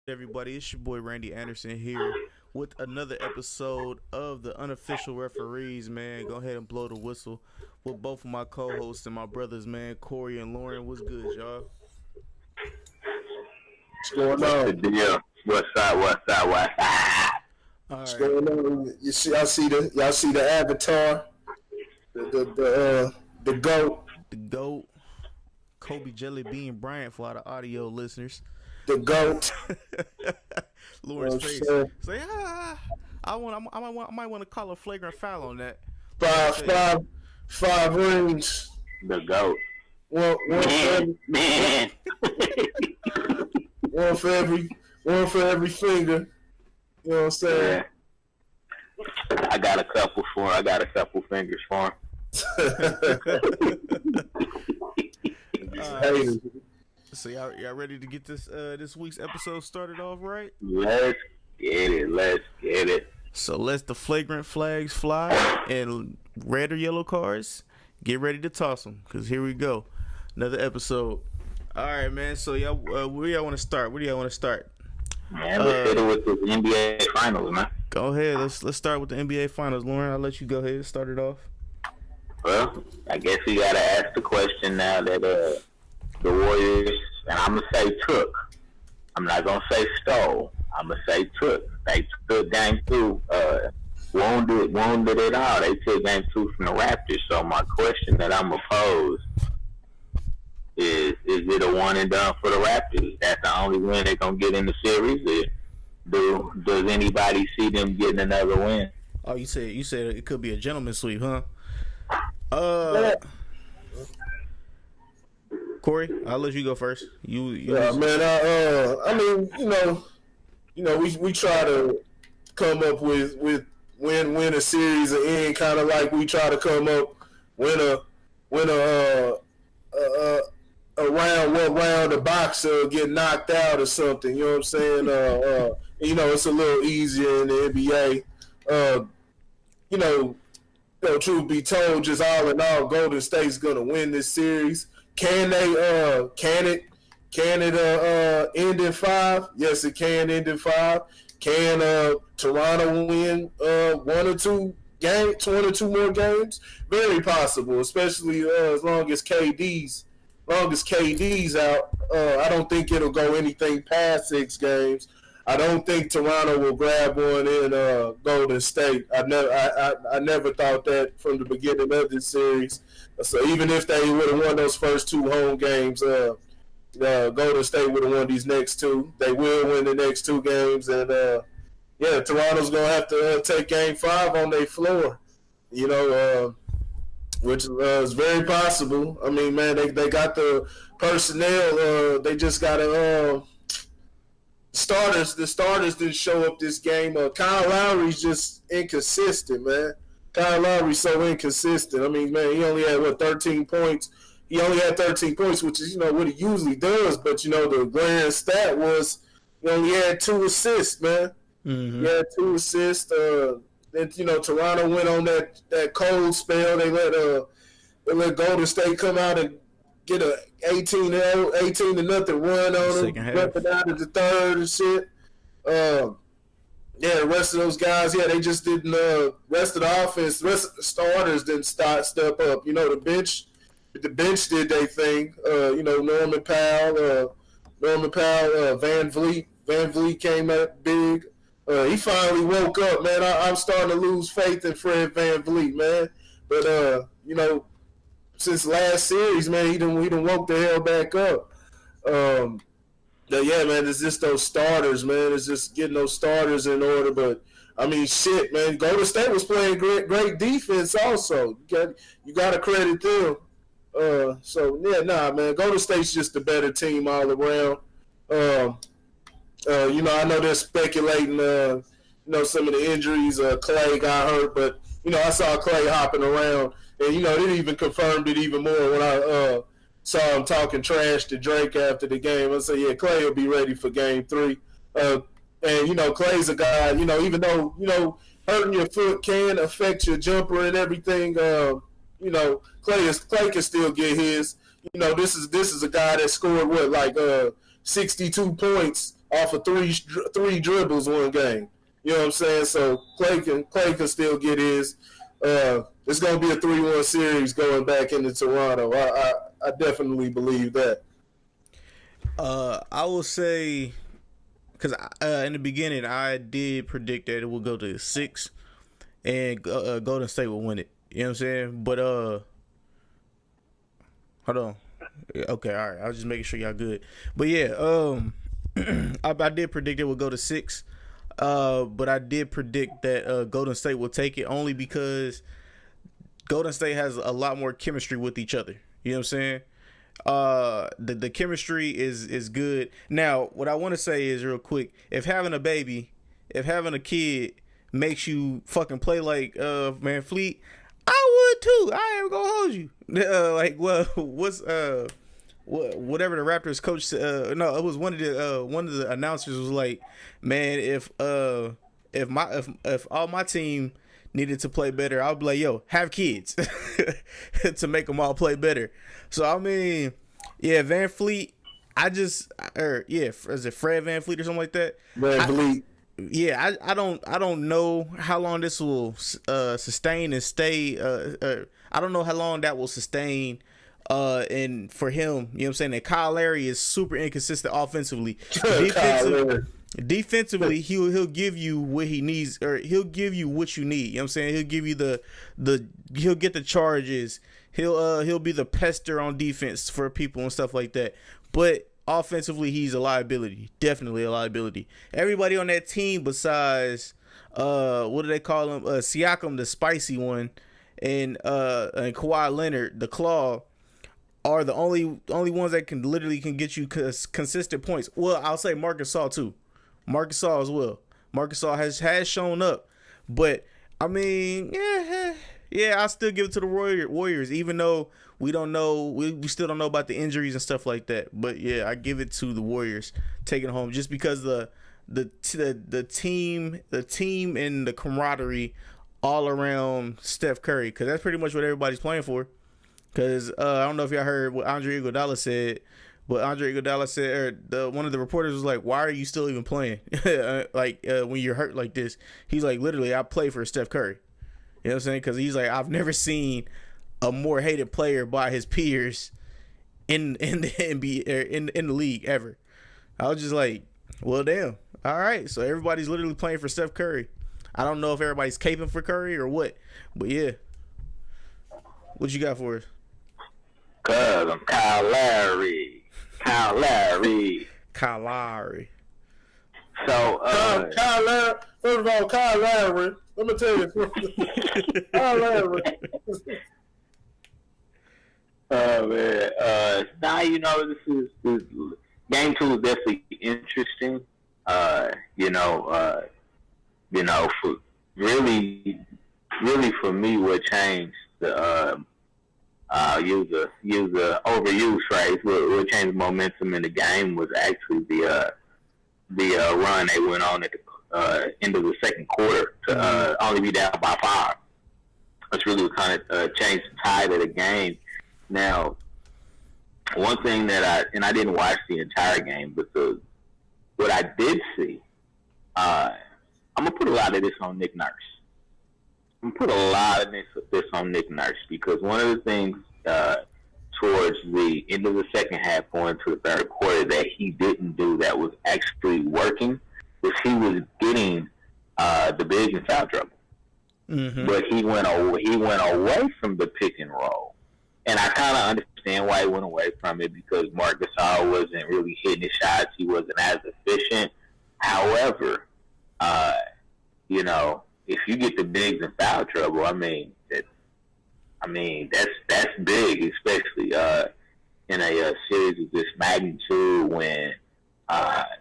Everybody, it's your boy Randy Anderson here with another episode of the Unofficial Referees, man. Go ahead and blow the whistle with both of my co-hosts and my brothers, man, Corey and Lauren. What's good, y'all? What's going on? What's the deal? What's up? All What's right. going on? Y'all see the avatar, the goat, The GOAT, Kobe Jelly Bean Bryant for all the audio listeners. the goat. Lauren's face. saying? Say, I might want to call a flagrant foul on that. Five rings. The GOAT. One Man. for every finger. You know what I'm saying? Yeah. I got a couple fingers for him. Hey, So y'all ready to get this week's episode started off right? Let's get it. So let the flagrant flags fly and red or yellow cards. Get ready to toss them, cause here we go, another episode. All right, man. So y'all, where y'all want to start? Where do y'all want to start? Man, let's hit it with the NBA Finals, man. Go ahead. Let's start with the NBA Finals. Lauren, I'll let you go ahead and start it off. Well, I guess we gotta ask the question now that the Warriors, and I'm gonna say took. I'm not gonna say stole. I'm gonna say took. They took game 2. Wounded it all. They took game 2 from the Raptors. So my question that I'm gonna pose is it a one and done for the Raptors? That's the only win they're gonna get in the series. Does anybody see them getting another win? Oh, you said it could be a gentleman's sweep, huh? Corey, I'll let you go first. Yeah, man. I mean, we try to come up with win a series and end, kind of like we try to come up win a round, what round the boxer get knocked out or something. You know what I'm saying? It's a little easier in the NBA. Truth be told, just all in all, Golden State's gonna win this series. Can they? Can it end in 5? Yes, it can end in 5. Can Toronto win one or two more games? Very possible, especially as long as KD's out. I don't think it'll go anything past 6 games. I don't think Toronto will grab one in Golden State. I never thought that from the beginning of this series. So even if they would have won those first 2 home games, Golden State would have won these next 2. They will win the next 2 games, and Toronto's gonna have to take Game 5 on their floor. Which is very possible. I mean, man, they got the personnel. They just got to. The starters didn't show up this game. Kyle Lowry's just inconsistent, man. Kyle Lowry's so inconsistent. I mean, man, he only had 13 points. He only had 13 points, which is what he usually does. But the grand stat was he only had 2 assists, man. Mm-hmm. He had 2 assists. Then Toronto went on that cold spell. They let Golden State come out and get a 18-0 run on them, jumping out of the third and shit. The rest of those guys, they just didn't. Rest of the offense, rest of the starters didn't step up. The bench did their thing. Norman Powell, Van Vliet came up big. He finally woke up, man. I'm starting to lose faith in Fred Van Vliet, man. But since last series, man, he done woke the hell back up. Man, it's just those starters, man. It's just getting those starters in order. But I mean, shit, man. Golden State was playing great defense. Also, you got to credit them. Man. Golden State's just a better team all around. I know they're speculating. Some of the injuries. Clay got hurt, but I saw Clay hopping around. And, it even confirmed it even more when I saw him talking trash to Drake after the game. I said, Clay will be ready for Game 3. Clay's a guy, even though, hurting your foot can affect your jumper and everything, Clay can still get his. This is a guy that scored, 62 points off of three dribbles one game. You know what I'm saying? So Clay can still get his. It's gonna be a 3-1 series going back into Toronto. I definitely believe that. I will say, because in the beginning I did predict that it would go to 6, and Golden State will win it. You know what I'm saying? But hold on. Okay, all right. I was just making sure y'all good. But yeah, I did predict it would go to 6. But I did predict that Golden State will take it only because Golden State has a lot more chemistry with each other. You know what I'm saying? The chemistry is good. Now, what I want to say is real quick: if having a kid makes you fucking play like Van Fleet, I would too. I ain't gonna hold you. Whatever the Raptors coach said, no, it was one of the announcers was like, man, if all my team needed to play better, I'd be like, yo, have kids to make them all play better. So I mean, yeah, Van Fleet. Is it Fred Van Fleet or something like that? Van Fleet. Yeah, I don't know how long this will sustain and stay. I don't know how long that will sustain. And for him, you know what I'm saying, that Kyle Lowry is super inconsistent offensively. Defensively, he'll give you what he needs, or he'll give you what you need. You know what I'm saying? He'll give you he'll get the charges. He'll be the pester on defense for people and stuff like that. But offensively, he's a liability. Definitely a liability. Everybody on that team besides what do they call him? Siakam, the spicy one, and Kawhi Leonard, the claw, are the only ones that can get you consistent points. Well, I'll say Marc Gasol too. Marc Gasol as well. Marc Gasol has shown up, but I mean, yeah, I still give it to the Warriors, even though we don't know, we still don't know about the injuries and stuff like that. But yeah, I give it to the Warriors taking it home just because the team and the camaraderie all around Steph Curry, because that's pretty much what everybody's playing for. Because I don't know if y'all heard what Andre Iguodala said, but Andre Iguodala said, one of the reporters was like, "Why are you still even playing? When you're hurt like this?" He's like, "Literally, I play for Steph Curry." You know what I'm saying? Because he's like, "I've never seen a more hated player by his peers in the NBA in the league ever." I was just like, "Well, damn. All right, so everybody's literally playing for Steph Curry." I don't know if everybody's caping for Curry or what, but yeah. What you got for us? Cause I'm Kyle Lowry. So, Kyle Lowry. First of all, Kyle Lowry. Let me tell you. Kyle Lowry. Oh man. Now this is game 2 is definitely interesting. For really for me, what changed the use the overuse phrase. What changed momentum in the game was actually the run they went on at the end of the second quarter to only be down by 5. That's really what kind of changed the tide of the game. Now, one thing that I didn't watch the entire game, but what I did see, I'm gonna put a lot of this on Nick Nurse. I'm gonna put a lot of this on Nick Nurse, because one of the things towards the end of the second half going to the third quarter that he didn't do that was actually working was he was getting the bigs in foul trouble. Mm-hmm. But he went away from the pick and roll. And I kind of understand why he went away from it, because Marc Gasol wasn't really hitting his shots. He wasn't as efficient. However, if you get the bigs in foul trouble, that's big, especially in a series of this magnitude when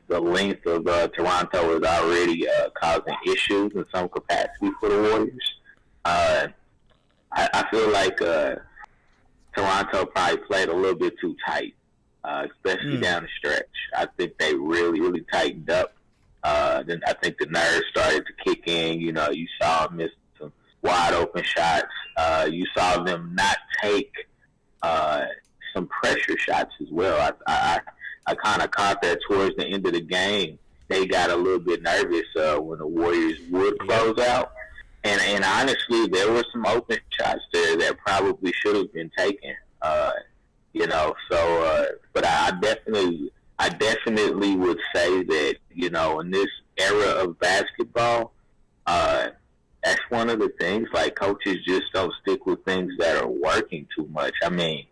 the length of Toronto is already causing issues in some capacity for the Warriors. I feel like Toronto probably played a little bit too tight, especially down the stretch. I think they really, really tightened up. Then I think the nerves started to kick in. You saw them miss some wide open shots. You saw them not take some pressure shots as well. I kind of caught that towards the end of the game they got a little bit nervous when the Warriors would close out. And honestly, there were some open shots there that probably should have been taken. But I definitely would say that, in this era of basketball, that's one of the things, like, coaches just don't stick with things that are working too much. I mean,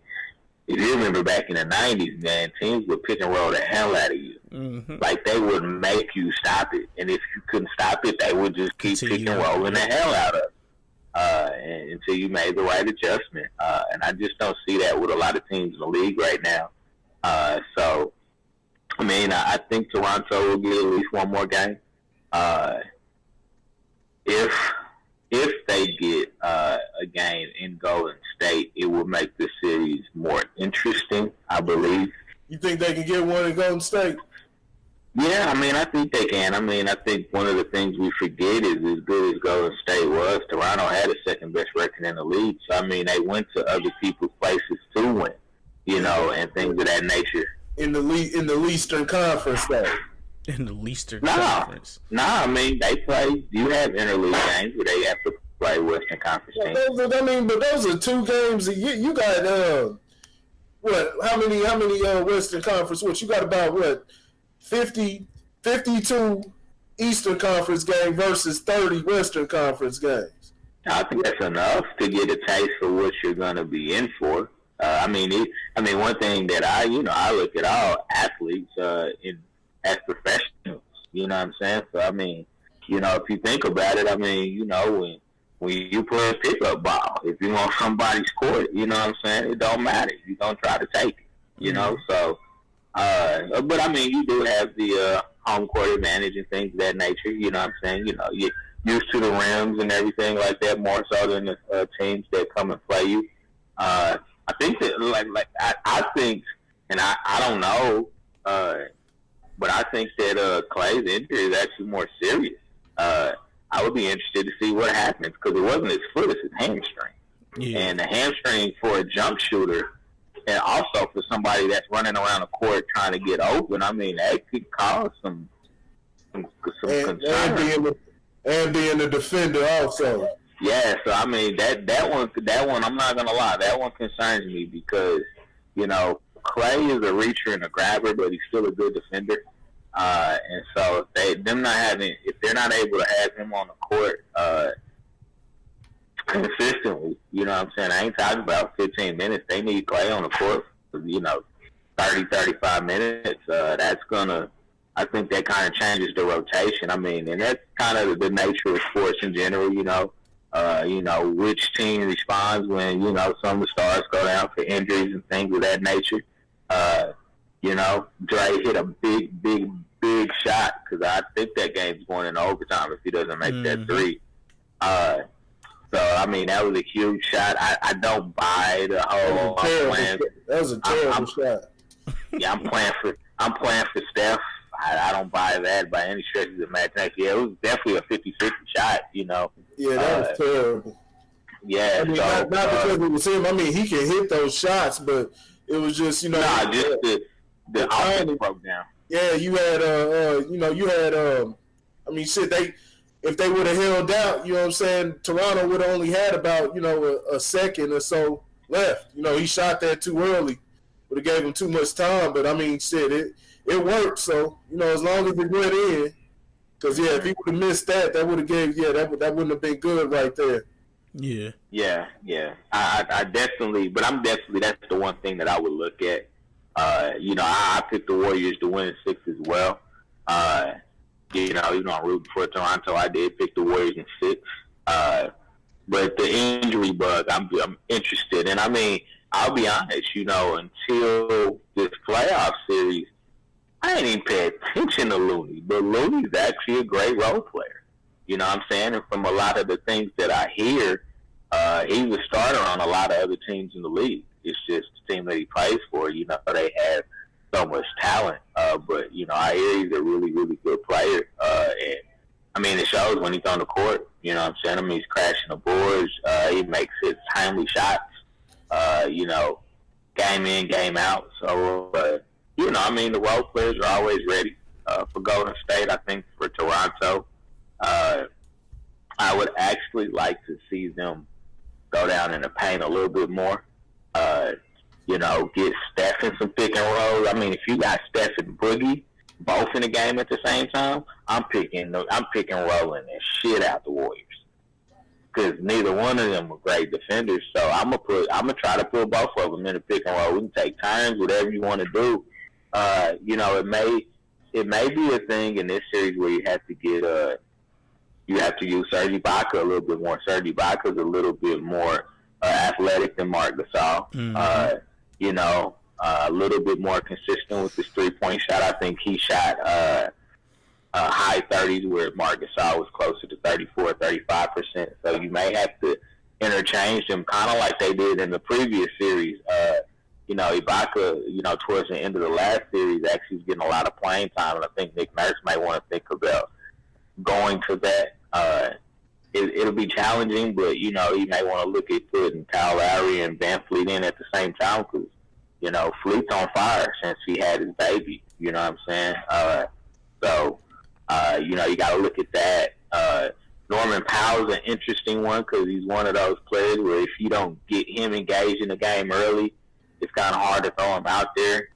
if you remember back in the 90s, man, teams would pick and roll the hell out of you. Mm-hmm. Like, they would make you stop it. And if you couldn't stop it, they would just keep pick and rolling the hell out of it until you made the right adjustment. And I just don't see that with a lot of teams in the league right now. I think Toronto will get at least one more game. If they get a game in Golden State, it will make the series more interesting, I believe. You think they can get one in Golden State? Yeah, I think they can. I think one of the things we forget is, as good as Golden State was, Toronto had a second-best record in the league. So, they went to other people's places to win, and things of that nature. In the Eastern Conference, though. In the Eastern Conference. They play. You have interleague games where they have to play Western Conference teams. But those are 2 games a year. You got how many Western Conference? You got about 52 Eastern Conference games versus 30 Western Conference games. I think that's enough to get a taste for what you're going to be in for. One thing that I look at all athletes as professionals, you know what I'm saying? So, if you think about it, when you play pickup ball, if you on somebody's court, you know what I'm saying? It don't matter. You're going to try to take it, So, but you do have the home court advantage and things of that nature, you know what I'm saying? You're used to the rims and everything like that more so than the teams that come and play you. I think that, I think, and I don't know, but I think that Clay's injury is actually more serious. I would be interested to see what happens because it wasn't his foot, it's his hamstring. Yeah. And the hamstring for a jump shooter and also for somebody that's running around the court trying to get open, that could cause some concern. And being a defender also. Yeah, so that one, I'm not gonna lie, that one concerns me because Clay is a reacher and a grabber, but he's still a good defender. And so if they're not able to have him on the court consistently, you know what I'm saying? I ain't talking about 15 minutes. They need Clay on the court for 30, 35 minutes. I think that kind of changes the rotation. And that's kind of the nature of sports in general. Which team responds when, some of the stars go down for injuries and things of that nature. Dre hit a big shot because I think that game's going into overtime if he doesn't make that 3. That was a huge shot. I don't buy the whole plan. That was a terrible shot. Yeah, I'm playing for Steph. I don't buy that by any stretch of the imagination. Yeah, it was definitely a 50-50 shot, Yeah, that was terrible. Yeah. Not because it was him. He can hit those shots, but it was just, just the offense broke down. Yeah, you had, if they would have held out, you know what I'm saying, Toronto would have only had about, a second or so left. He shot that too early. Would have gave him too much time, but it worked. So, as long as it went in, because if he would have missed that would have that wouldn't have been good right there. Yeah. Yeah. I definitely, that's the one thing that I would look at. I picked the Warriors to win in 6 as well. Even though I'm rooting for Toronto, I did pick the Warriors in 6. But the injury bug, I'm interested. And I'll be honest, until this playoff series, I ain't even pay attention to Looney. But Looney's actually a great role player. You know what I'm saying? And from a lot of the things that I hear, he's a starter on a lot of other teams in the league. It's just the team that he plays for, they have so much talent. But I hear he's a really, really good player. And, it shows when he's on the court. You know what I'm saying? He's crashing the boards. He makes his timely shots, game in, game out. So, the role players are always ready. for Golden State. I think for Toronto, I would actually like to see them go down in the paint a little bit more. Get Steph in some pick and rolls. I mean, if you got Steph and Boogie both in the game at the same time, I'm picking rolling the shit out the Warriors, because neither one of them are great defenders. So I'm gonna try to put both of them in a pick and roll. We can take turns, whatever you want to do. It may be a thing in this series where you have to use Serge Ibaka a little bit more. Serge Ibaka is a little bit more athletic than Marc Gasol. Mm-hmm. A little bit more consistent with his 3-point shot. I think he shot high 30s, where Marc Gasol was closer to 34, 35%. So you may have to interchange them, kind of like they did in the previous series. Ibaka, towards the end of the last series, actually was getting a lot of playing time, and I think Nick Nurse might want to think about going to that. It'll be challenging, but, he may want to look at putting Kyle Lowry and Van Fleet in at the same time, because, Fleet's on fire since he had his baby. You know what I'm saying? You got to look at that. Norman Powell's an interesting one, because he's one of those players where if you don't get him engaged in the game early, it's kind of hard to throw him out there,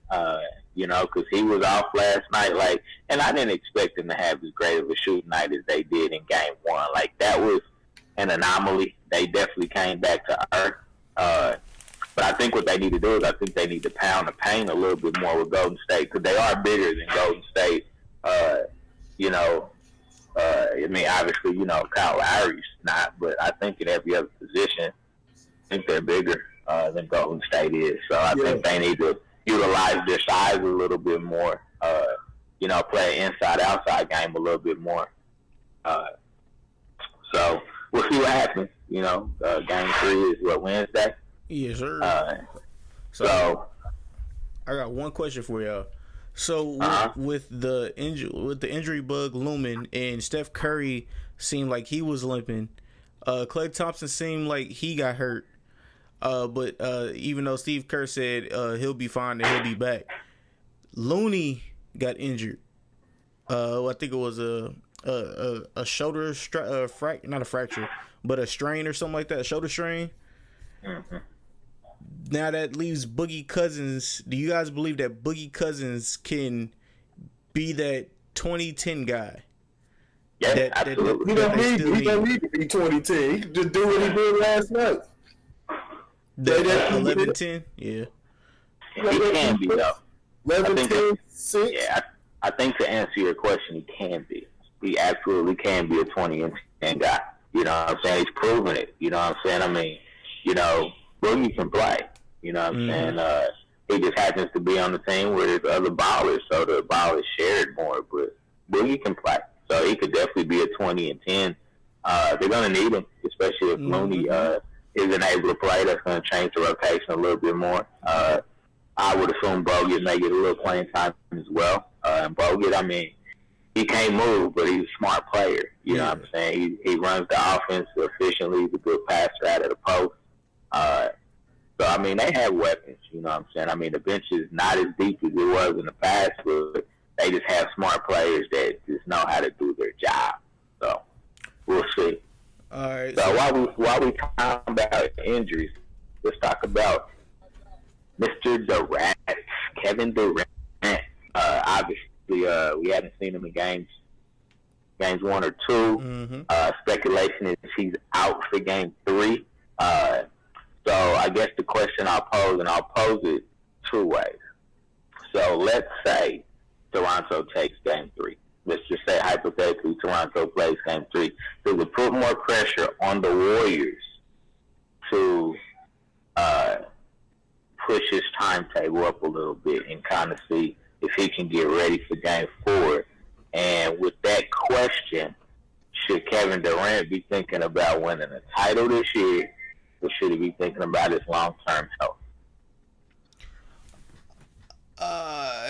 because he was off last night. And I didn't expect him to have as great of a shooting night as they did in Game 1. That was an anomaly. They definitely came back to earth. But I think what they need to do is I think they need to pound the paint a little bit more with Golden State, because they are bigger than Golden State. Obviously, Kyle Lowry's not, but I think in every other position, I think they're bigger than Golden State is. So I think they need to utilize their size a little bit more, play an inside-outside game a little bit more. So we'll see what happens. Game 3 is Wednesday? Yes, sir. So I got one question for y'all. So with the injury bug looming, and Steph Curry seemed like he was limping, Klay Thompson seemed like he got hurt. But even though Steve Kerr said he'll be fine and he'll be back, Looney got injured. I think it was a shoulder not a fracture, but a strain or something like that, a shoulder strain. Mm-hmm. Now that leaves Boogie Cousins. Do you guys believe that Boogie Cousins can be that 2010 guy? Yeah, absolutely. He don't need to be 2010. He can just do what he did last night. 11-10? Yeah. He can be, though. 11-10, 6? Yeah, I think to answer your question, he can be. He absolutely can be a 20-10 guy. You know what I'm saying? He's proven it. You know what I'm saying? I mean, Boogie can play. You know what I'm saying? He just happens to be on the team where there's other ballers, so the ball is shared more. But Boogie can play. So he could definitely be a 20-10. They're going to need him, especially if Looney isn't able to play. That's going to change the rotation a little bit more. I would assume Bogut may get a little playing time as well. And Bogut, I mean, he can't move, but he's a smart player. You know what I'm saying? He runs the offense efficiently. He's a good passer out of the post. So, I mean, they have weapons. You know what I'm saying? I mean, the bench is not as deep as it was in the past, but they just have smart players that just know how to do their job. So, we'll see. All right. So while we talk about injuries, let's talk about Mr. Durant, Kevin Durant. Obviously, we haven't seen him in games 1 or 2. Speculation is he's out for game 3. So I guess the question I'll pose it 2 ways. So let's say Toronto takes game 3. Let's just say hypothetically Toronto plays game 3. Does it put more pressure on the Warriors to push his timetable up a little bit and kind of see if he can get ready for game 4? And with that question, should Kevin Durant be thinking about winning a title this year, or should he be thinking about his long-term health?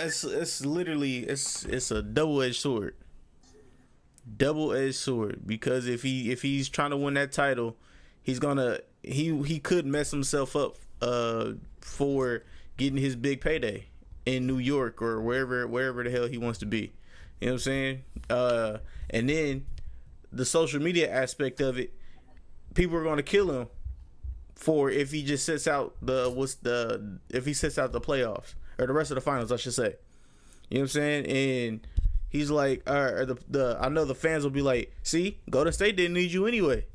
It's literally it's a double-edged sword. Double-edged sword, because if he's trying to win that title, he could mess himself up for getting his big payday in New York or wherever the hell he wants to be. You know what I'm saying? And then the social media aspect of it, people are going to kill him for if he just sits out if he sits out the playoffs or the rest of the finals, I should say. You know what I'm saying? And he's like, I know the fans will be like, see, Golden State didn't need you anyway.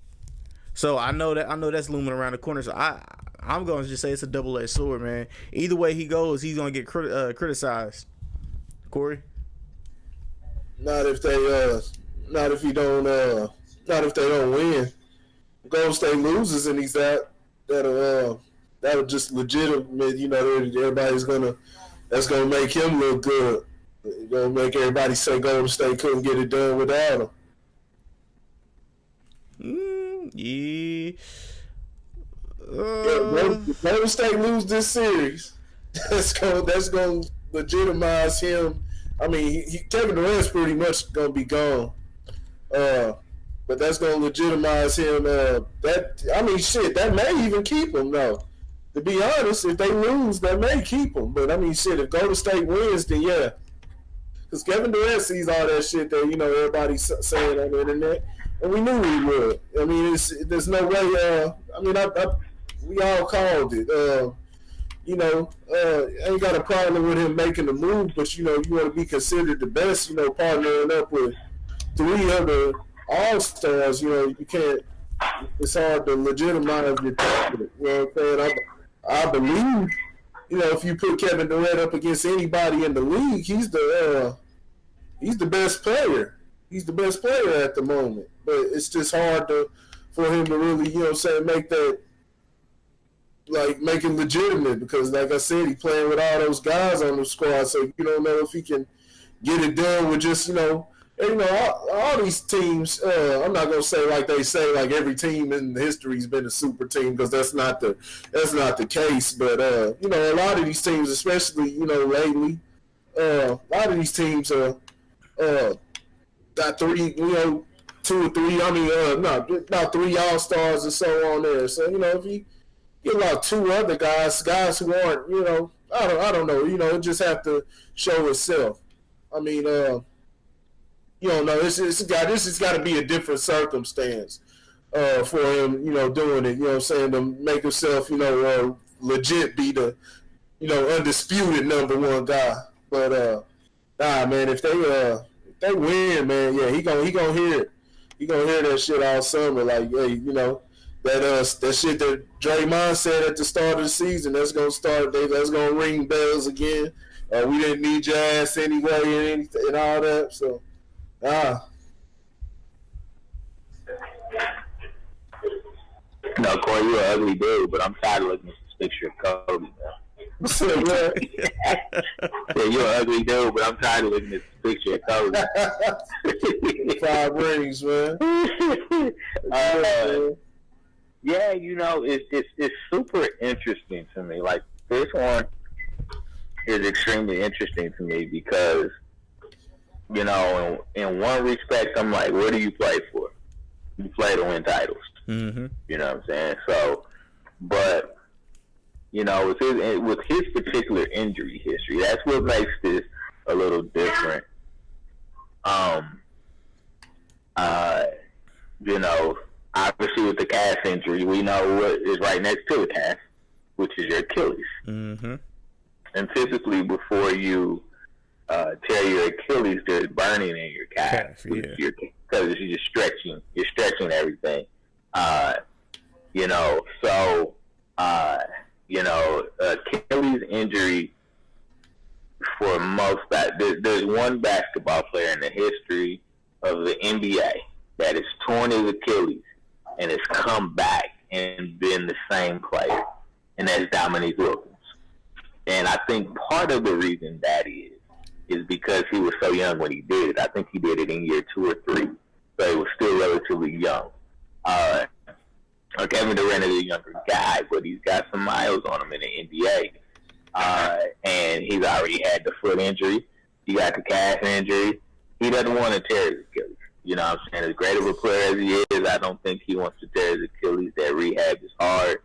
So I know that's looming around the corner. So I'm going to just say it's a double-edged sword, man. Either way he goes, he's going to get criticized. Corey? Not if they don't win. Golden State loses and he's out. That'll just legitimate. You know, that's gonna make him look good. It's gonna make everybody say Golden State couldn't get it done without him. Yeah. Golden State lose this series. That's gonna legitimize him. I mean, Kevin Durant's pretty much gonna be gone. But that's gonna legitimize him. That may even keep him though. To be honest, if they lose, that may keep him. But I mean, shit, if Golden State wins, then yeah. Because Kevin Durant sees all that shit that everybody's saying on the internet, and we knew he would. I mean, there's no way. We all called it. I ain't got a problem with him making the move, but you want to be considered the best. Partnering up with 3 other all-stars, you can't. It's hard to legitimize your talent. You know what I'm saying? I believe, if you put Kevin Durant up against anybody in the league, he's the best player. He's the best player at the moment. But it's just hard for him to really, make that, like, make it legitimate because, like I said, he playing with all those guys on the squad, so you don't know if he can get it done with just, all these teams. I'm not gonna say like they say like every team in history has been a super team because that's not the case. But a lot of these teams, especially lately, a lot of these teams got 3, 2 or 3. I mean, not 3 all-stars or so on there. So if you get like 2 other guys who aren't, I don't know. It just have to show itself. I mean, you don't know. This has got to be a different circumstance for him, doing it. You know what I'm saying? To make himself, legit be the, undisputed number 1 guy. But nah, man, if they win, man, yeah, he gonna hear it. He gonna hear that shit all summer. Like, hey, that shit that Draymond said at the start of the season. That's gonna start. That's gonna ring bells again. We didn't need your ass anyway, and all that. So. No, Corey, you're an ugly dude, but I'm tired of looking at this picture of Kobe, man. Yeah, you're an ugly dude, but I'm tired of looking at this picture of Kobe. 5 rings, man. Yeah, it's super interesting to me. Like, this one is extremely interesting to me because in one respect, I'm like, what do you play for? You play to win titles. Mm-hmm. You know what I'm saying? So, but, with his particular injury history, that's what makes this a little different. Obviously with the calf injury, we know what is right next to the calf, which is your Achilles. Mm-hmm. And typically before you tear your Achilles, there's burning in your calf because you're just stretching everything. Achilles injury for most there's one basketball player in the history of the NBA that has torn his Achilles and has come back and been the same player, and that's Dominique Wilkins. And I think part of the reason that is because he was so young when he did it. I think he did it in year 2 or 3, so he was still relatively young. Kevin Durant is a younger guy, but he's got some miles on him in the NBA. And he's already had the foot injury. He got the calf injury. He doesn't want to tear his Achilles. You know what I'm saying? As great of a player as he is, I don't think he wants to tear his Achilles. That rehab is hard.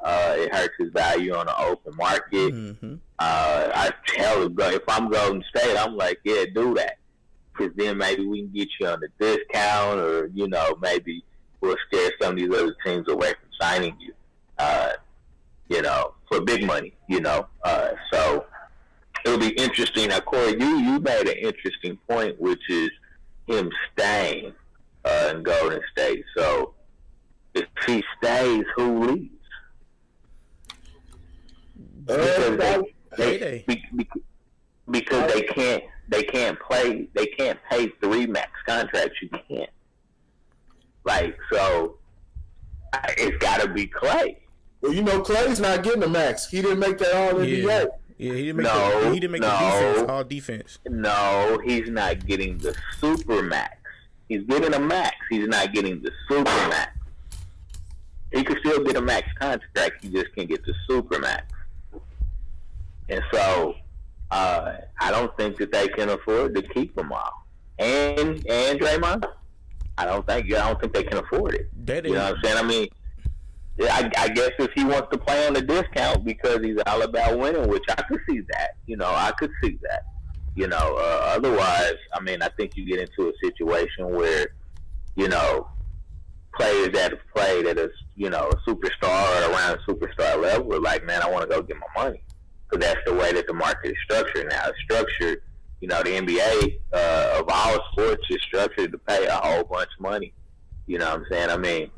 It hurts his value on the open market. Mm-hmm. I tell him, if I'm Golden State, I'm like, yeah, do that. because then maybe we can get you on the discount, or maybe we'll scare some of these other teams away from signing you. For big money. So it'll be interesting. Now, Corey, you made an interesting point, which is him staying in Golden State. So if he stays, who leaves? Because they can't pay 3 max contracts. You can't. So it's got to be Clay. Well, Clay's not getting a max. He didn't make that All NBA. Yeah, he didn't make the defense, all defense. No, he's not getting the super max. He's getting a max. He's not getting the super max. He could still get a max contract. He just can't get the super max. And so, I don't think that they can afford to keep him all. And Draymond, I don't think they can afford it. You know what I'm saying? I mean, I guess if he wants to play on the discount because he's all about winning, which I could see that. I could see that. Otherwise, I mean, I think you get into a situation where, players that have played at a superstar or around a superstar level are like, man, I want to go get my money. Because that's the way that the market is structured now. It's structured, the NBA of all sports is structured to pay a whole bunch of money. You know what I'm saying? I mean,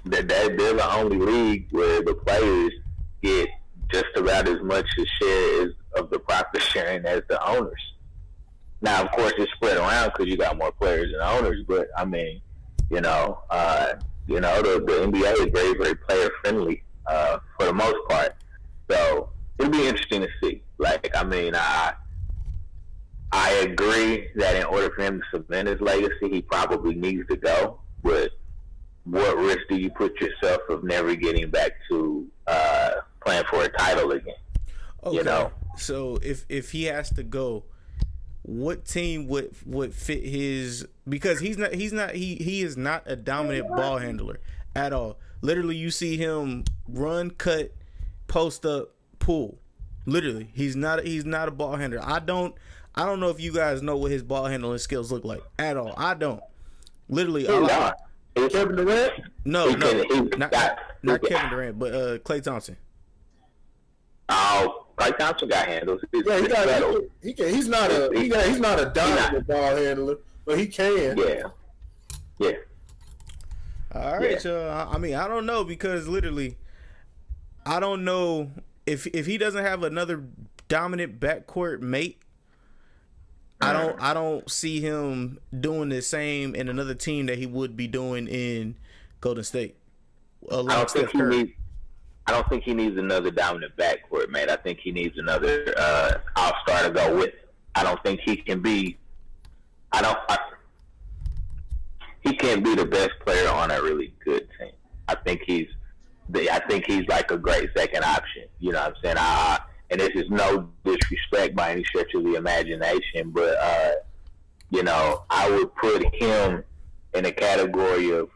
they're the only league where the players get just about as much a share of the profit sharing as the owners. Now, of course, it's spread around because you got more players than owners. But I mean, the NBA is very, very player friendly for the most part. So it'll be interesting to see. I agree that in order for him to cement his legacy, he probably needs to go. But what risk do you put yourself of never getting back to playing for a title again? Okay. So if he has to go, what team would fit his? Because he is not a dominant ball handler at all. Literally, you see him run, cut, post up, pull. Literally, he's not a ball handler. I don't know if you guys know what his ball handling skills look like at all. I don't. Literally, Kevin Durant? No, not Kevin Durant, but Klay Thompson. Oh, Klay Thompson got handles. He's not a dominant ball handler, but he can. Yeah. All right, so I mean, I don't know, because literally, I don't know if he doesn't have another dominant backcourt mate. I don't see him doing the same in another team that he would be doing in Golden State. I don't think he needs another dominant backcourt, mate. I think he needs another all-star to go with it. I don't think he can be. He can't be the best player on a really good team. I think he's like a great second option. You know what I'm saying? And this is no disrespect by any stretch of the imagination, but I would put him in a category of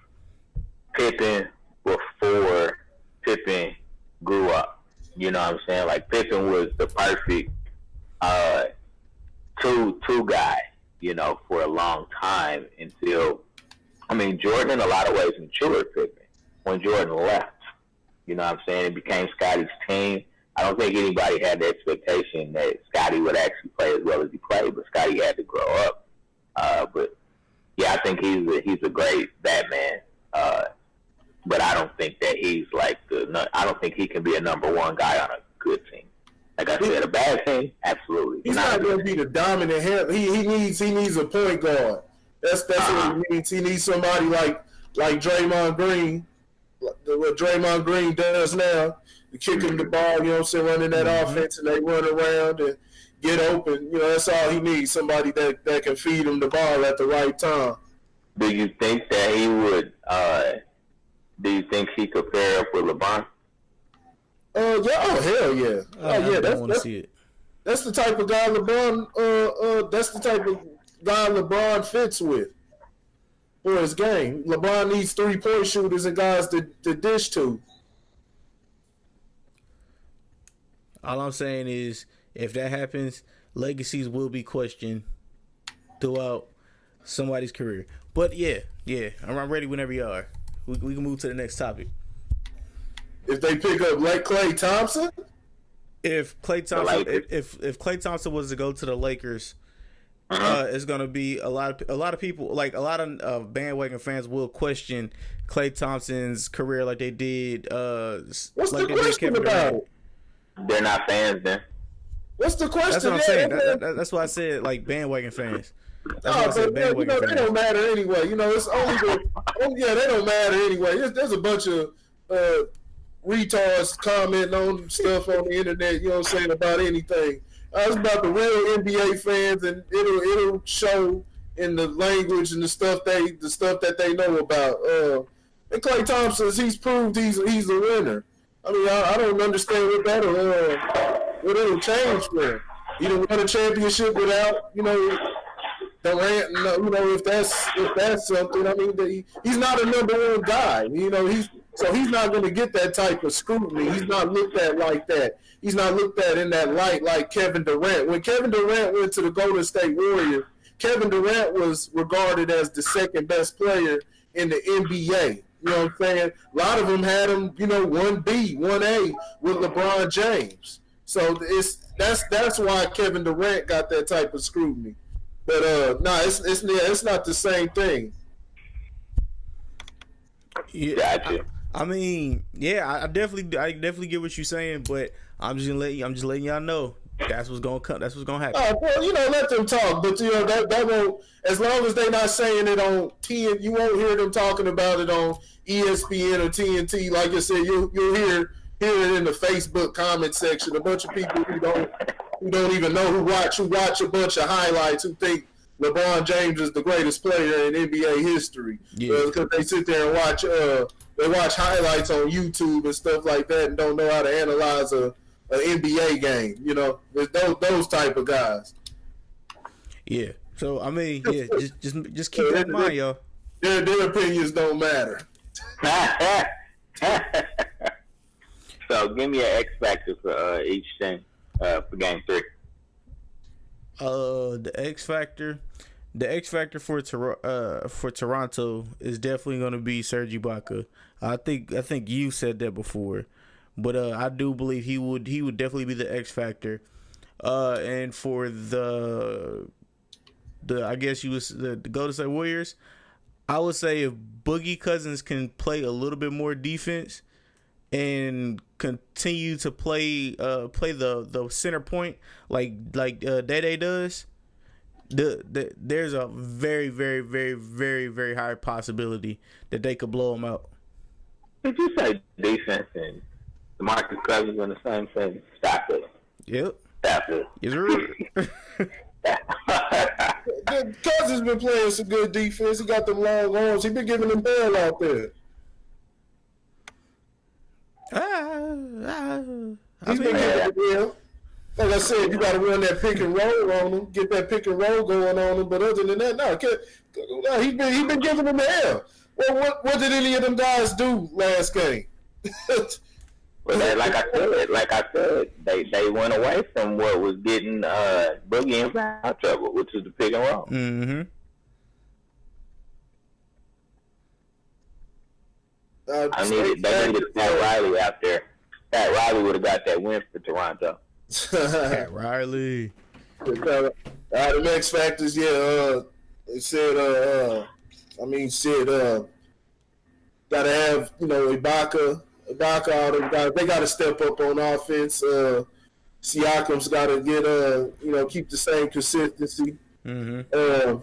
Pippen before Pippen grew up. You know what I'm saying? Like, Pippen was the perfect two guy, for a long time until, Jordan in a lot of ways matured Pippen when Jordan left. You know what I'm saying? It became Scotty's team. I don't think anybody had the expectation that Scotty would actually play as well as he played, but Scotty had to grow up. But yeah, I think he's a great Batman. But I don't think that he's like I don't think he can be a number one guy on a good team. Like I said, a bad team, absolutely. He's not going to be the dominant hand. He needs a point guard. That's what he needs. He needs somebody like Draymond Green, what Draymond Green does now. You kick him the ball, running that offense, and they run around and get open. That's all he needs, somebody that can feed him the ball at the right time. Do you think that he would do you think he could pair up with LeBron? Yeah, hell yeah. I want to see it. That's the type of guy LeBron fits with for his game. LeBron needs 3-point shooters and guys to dish to. All I'm saying is, if that happens, legacies will be questioned throughout somebody's career. But yeah, I'm ready whenever you are. We can move to the next topic. If they pick up like Klay Thompson, if Klay Thompson was to go to the Lakers, it's gonna be a lot of people, like a lot of bandwagon fans will question Klay Thompson's career like they did. What's like the question about it? They're not fans then. What's the question? That's what I'm saying. That's why I said like bandwagon fans. That's why I said bandwagon fans. They don't matter anyway. It's only they don't matter anyway. There's a bunch of retards commenting on stuff on the internet. You know what I'm saying, about anything. It's about the real NBA fans, and it'll show in the language and the stuff that they know about. And Klay Thompson, he's proved he's a winner. I mean, I don't understand what it'll change for him. He didn't win a championship without Durant. If that's something. I mean, he's not a number one guy. He's not going to get that type of scrutiny. He's not looked at like that. He's not looked at in that light like Kevin Durant. When Kevin Durant went to the Golden State Warriors, Kevin Durant was regarded as the second best player in the NBA. You know what I'm saying? A lot of them had him, 1B, 1A with LeBron James. So that's why Kevin Durant got that type of scrutiny. But it's not the same thing. Yeah, Gotcha. I mean, yeah, I definitely get what you're saying, but I'm just letting y'all know that's what's gonna come. That's what's gonna happen. Well, let them talk, but that won't. As long as they're not saying it on TNT, you won't hear them talking about it on ESPN or TNT. Like I said, you'll hear it in the Facebook comment section. A bunch of people who don't even know who watch a bunch of highlights, who think LeBron James is the greatest player in NBA history, because they sit there and watch highlights on YouTube and stuff like that, and don't know how to analyze an NBA game. Those type of guys. Yeah. So I mean, just keep that in mind, y'all. Their opinions don't matter. So give me an X factor for each thing for Game 3. The X factor for Toronto is definitely going to be Serge Ibaka. I think you said that before, but I do believe he would definitely be the X factor. And for the I guess the Golden State Warriors, I would say if Boogie Cousins can play a little bit more defense and continue to play the center point like Dede does, there's a very, very, very, very, very high possibility that they could blow him out. Did you say defense and DeMarcus Cousins in the same sentence? Stop it. Yep. Stop it. Yes, sir. Cousins been playing some good defense. He got them long arms. He been giving them hell out there. He's been giving them. Like I said, you got to run that pick and roll on him, get that pick and roll going on him. But other than that, no, he been giving them hell. Well, what did any of them guys do last game? Well, like I said, they went away from what was getting Boogie in foul trouble, which is the pick and roll. Mm-hmm. They needed Pat Riley out there. Pat Riley would have got that win for Toronto. Pat Riley. The X factors, they said, gotta have, Ibaka, all them guys. They gotta step up on offense. Siakam's gotta get, keep the same consistency. Mm-hmm.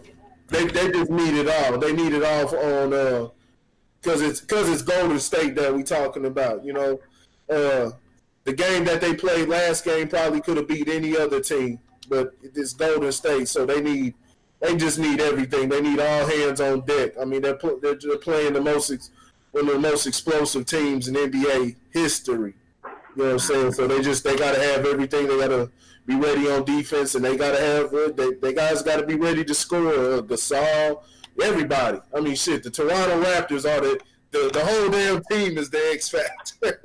They just need it all. They need it all on, because it's Golden State that we talking about. The game that they played last game probably could have beat any other team, but it's Golden State, so they just need everything. They need all hands on deck. I mean, they're playing one of the most explosive teams in NBA history. You know what I'm saying? So they got to have everything. They got to be ready on defense, and they got to have they guys got to be ready to score. Gasol, everybody. I mean, shit. The Toronto Raptors are the whole damn team is the X factor.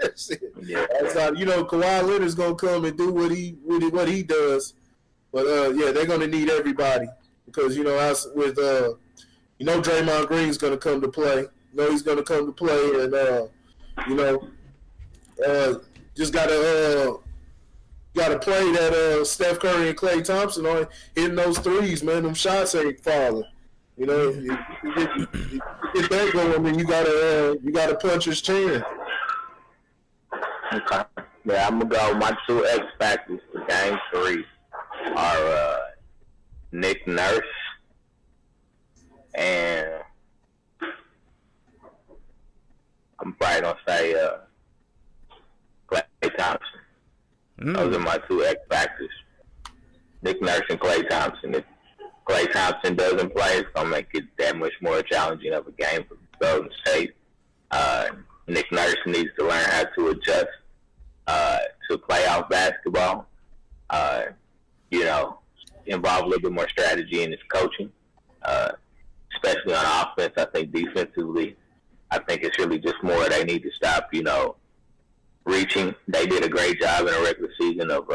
Yeah. That's how, Kawhi Leonard's gonna come and do what he does. But they're gonna need everybody. because as with Draymond Green's going to come to play. He's going to come to play, and just gotta play that Steph Curry and Klay Thompson on hitting those threes, man. Them shots ain't falling. If you get that going, then you gotta punch his chin. Okay. Yeah, I'm gonna go. My two X factors for Game 3 are Nick Nurse and I'm probably gonna say Klay Thompson. Those are my two X factors. Nick Nurse and Klay Thompson. If Klay Thompson doesn't play, it's gonna make it that much more challenging of a game for Golden State. Nick Nurse needs to learn how to adjust to playoff basketball. Involve a little bit more strategy in his coaching, especially on offense. I think defensively, I think it's really just more they need to stop, reaching. They did a great job in the regular season of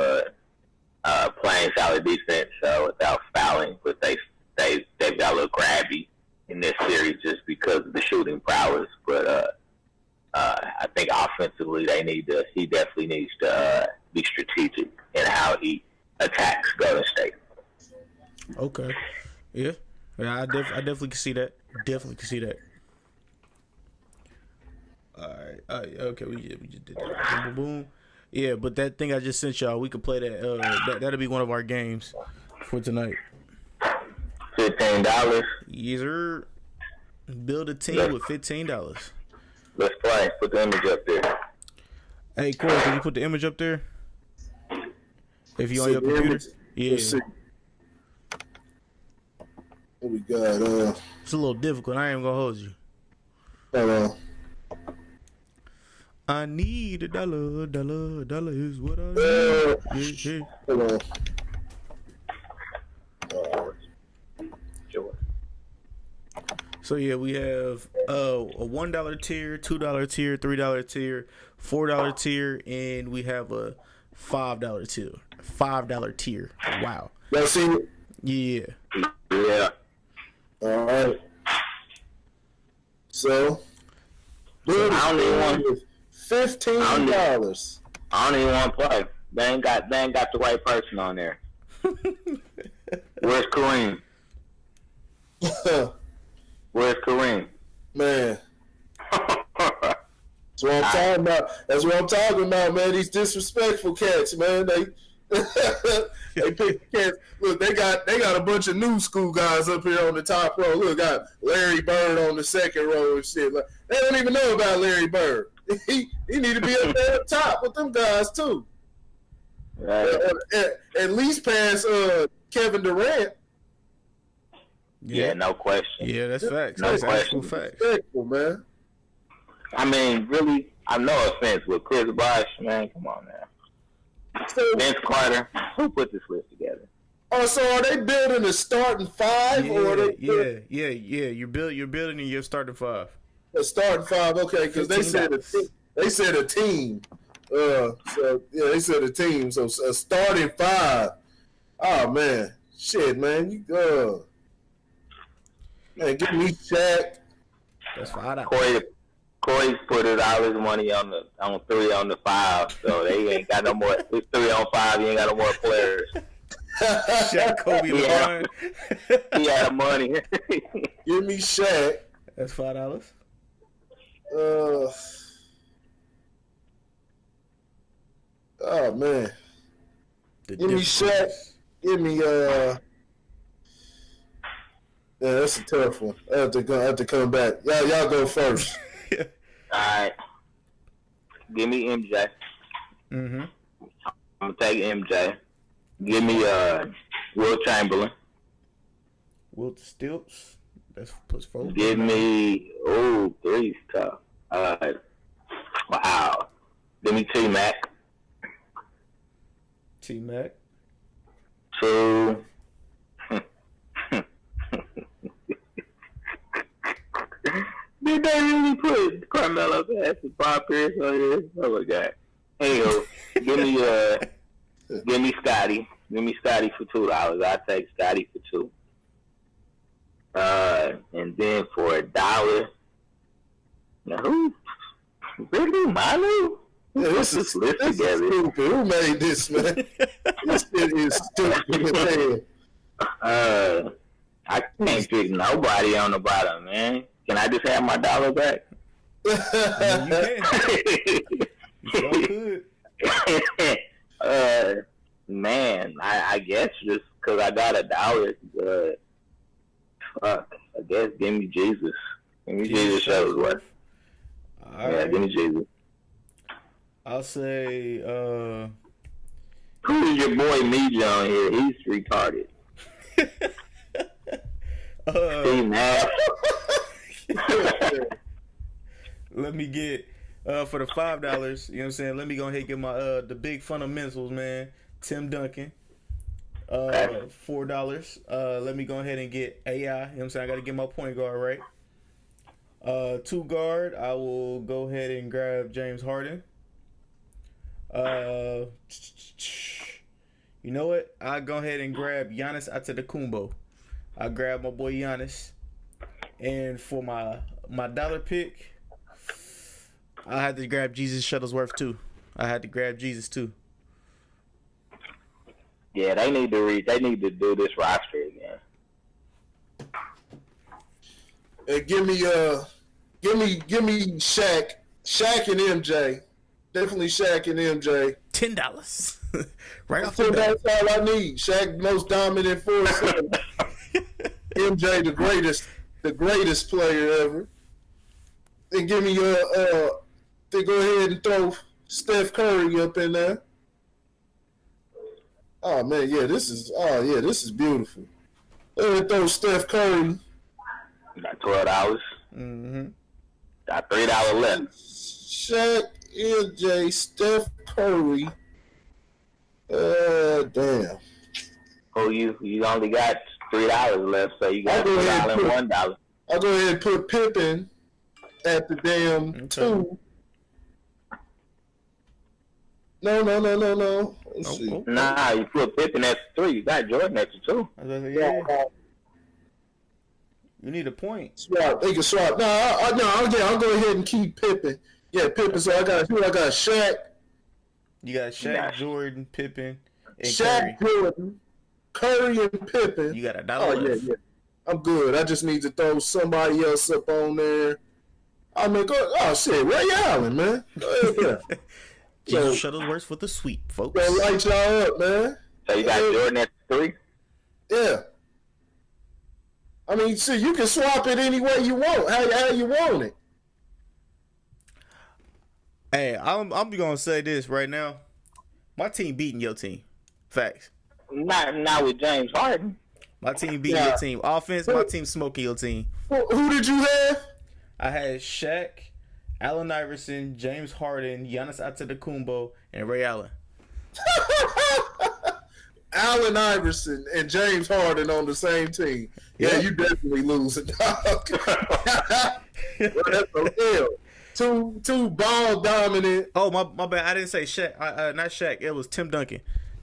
playing solid defense without fouling, but they've got a little grabby in this series just because of the shooting prowess. But I think offensively he definitely needs to be strategic in how he attacks Golden State. Okay. Yeah, I definitely can see that. All right. Okay, we just did that. Boom, boom, boom. Yeah, but that thing I just sent y'all, we could play that. That'll be one of our games for tonight. $15. Yes, sir. Build a team with $15. Let's play. Put the image up there. Hey, Corey, can you put the image up there? If you on your computer? Yeah. Let's see. What we got? It's a little difficult. I ain't gonna hold you. Hold on. I need a dollar. Dollar is what I need. Yeah. Hold on. Sure. So yeah, we have a $1 tier, $2 tier, $3 tier, $4 tier, and we have a $5 tier. $5 tier. Wow. Y'all seen it? Yeah. Yeah. All right. So, I don't even want $15. I don't even want to play. They ain't got the right person on there. Where's Kareem? Where's Kareem? Man. That's what I'm talking about. That's what I'm talking about, man. These disrespectful cats, man. They pick cats. Look, they got a bunch of new school guys up here on the top row. Look, got Larry Bird on the second row and shit. Like, they don't even know about Larry Bird. He need to be up there up top with them guys too. Right. At least past Kevin Durant. Yeah, no question. Yeah, that's facts. No That's question. actual facts. Respectful, man. I mean, really, I'm no offense with Chris Bosh, man. Come on, man. So, Vince Carter, who put this list together? oh, so are they building a starting five, or are they Yeah. You're building in your starting five. a starting five? Okay, because they said a team. So yeah, they said a team. So a starting five. Oh man, shit, man. Man, give me Shaq. That's $5. Corey's put all his money on 3 on the 5, so they ain't got no more. It's 3 on 5. He ain't got no more players. Shaq, Kobe, LeBron. He had money. Give me Shaq. That's $5. Oh man. Give me Shaq. Give me yeah, that's a tough one. I have to come back. Y'all go first. All right. Give me MJ. Mm-hmm. I'm gonna take MJ. Give me Will Chamberlain. Wilt Stilts. That's plus 4. Give me 3's tough. Wow. Give me T-Mac. T-Mac. 2. Did they really put Carmelo Bass and Bob Pierce on here? Oh my god. Anywho, give me Scotty. Give me Scotty for $2. I'll take Scotty for 2. And then for $1, now who? Really, Milo? Yeah, this is stupid. Who made this, man? This shit is stupid, man. I can't pick nobody on the bottom, man. Can I just have my $1 back? You can. You could. Man, I guess just because I got $1, fuck, I guess give me Jesus. Give me Jesus shows what. Yeah, give me Jesus. I'll say, who is your boy Media on here? He's retarded. See, man. Let me get for the $5. You know what I'm saying? Let me go ahead and get my the big fundamentals, man. Tim Duncan. $4. Let me go ahead and get AI. You know what I'm saying? I got to get my point guard right. 2 guard. I will go ahead and grab James Harden. You know what? I'll go ahead and grab Giannis Antetokounmpo. I grab my boy Giannis. And for my $1 pick, I had to grab Jesus Shuttlesworth too. I had to grab Jesus too. Yeah, they need to do this roster again. Give me Shaq and MJ. Definitely Shaq and MJ. $10. Right off the bat. That's all I need. Shaq, most dominant force. MJ, the greatest player ever. And give me they go ahead and throw Steph Curry up in there. Oh man, this is beautiful. Throw Steph Curry. Got $12. Mm-hmm. Got $3 left. Shaq, MJ, Steph Curry. Damn. Oh, you only got $3 left, so you got $2 and $1. I'll go ahead and put Pippen at the damn 2. No. Let's see. Nah, you put Pippen at 3. You got Jordan at 2. Yeah. You need a point. Swap. They can swap. I'll go ahead and keep Pippen. Yeah, Pippen. So I got Shaq. You got Shaq, Jordan, Pippen, and Shaq, Curry. Jordan, Curry, and Pippen. You got $1 left. Yeah. I'm good. I just need to throw somebody else up on there. I mean, Ray Allen, man. Jesus Shuttlesworth with the sweep, folks. Gonna light y'all up, man. So you got Jordan at 3? Yeah. I mean, see, you can swap it any way you want, how you want it. Hey, I'm gonna say this right now. My team beating your team. Facts. Not with James Harden. My team beating your team. Offense, my team smoking your team. Who did you have? I had Shaq, Allen Iverson, James Harden, Giannis Antetokounmpo, and Ray Allen. Allen Iverson and James Harden on the same team. Yeah, you definitely losing, dog. That's a L. Two ball dominant. Oh, my bad. I didn't say Shaq. Not Shaq. It was Tim Duncan.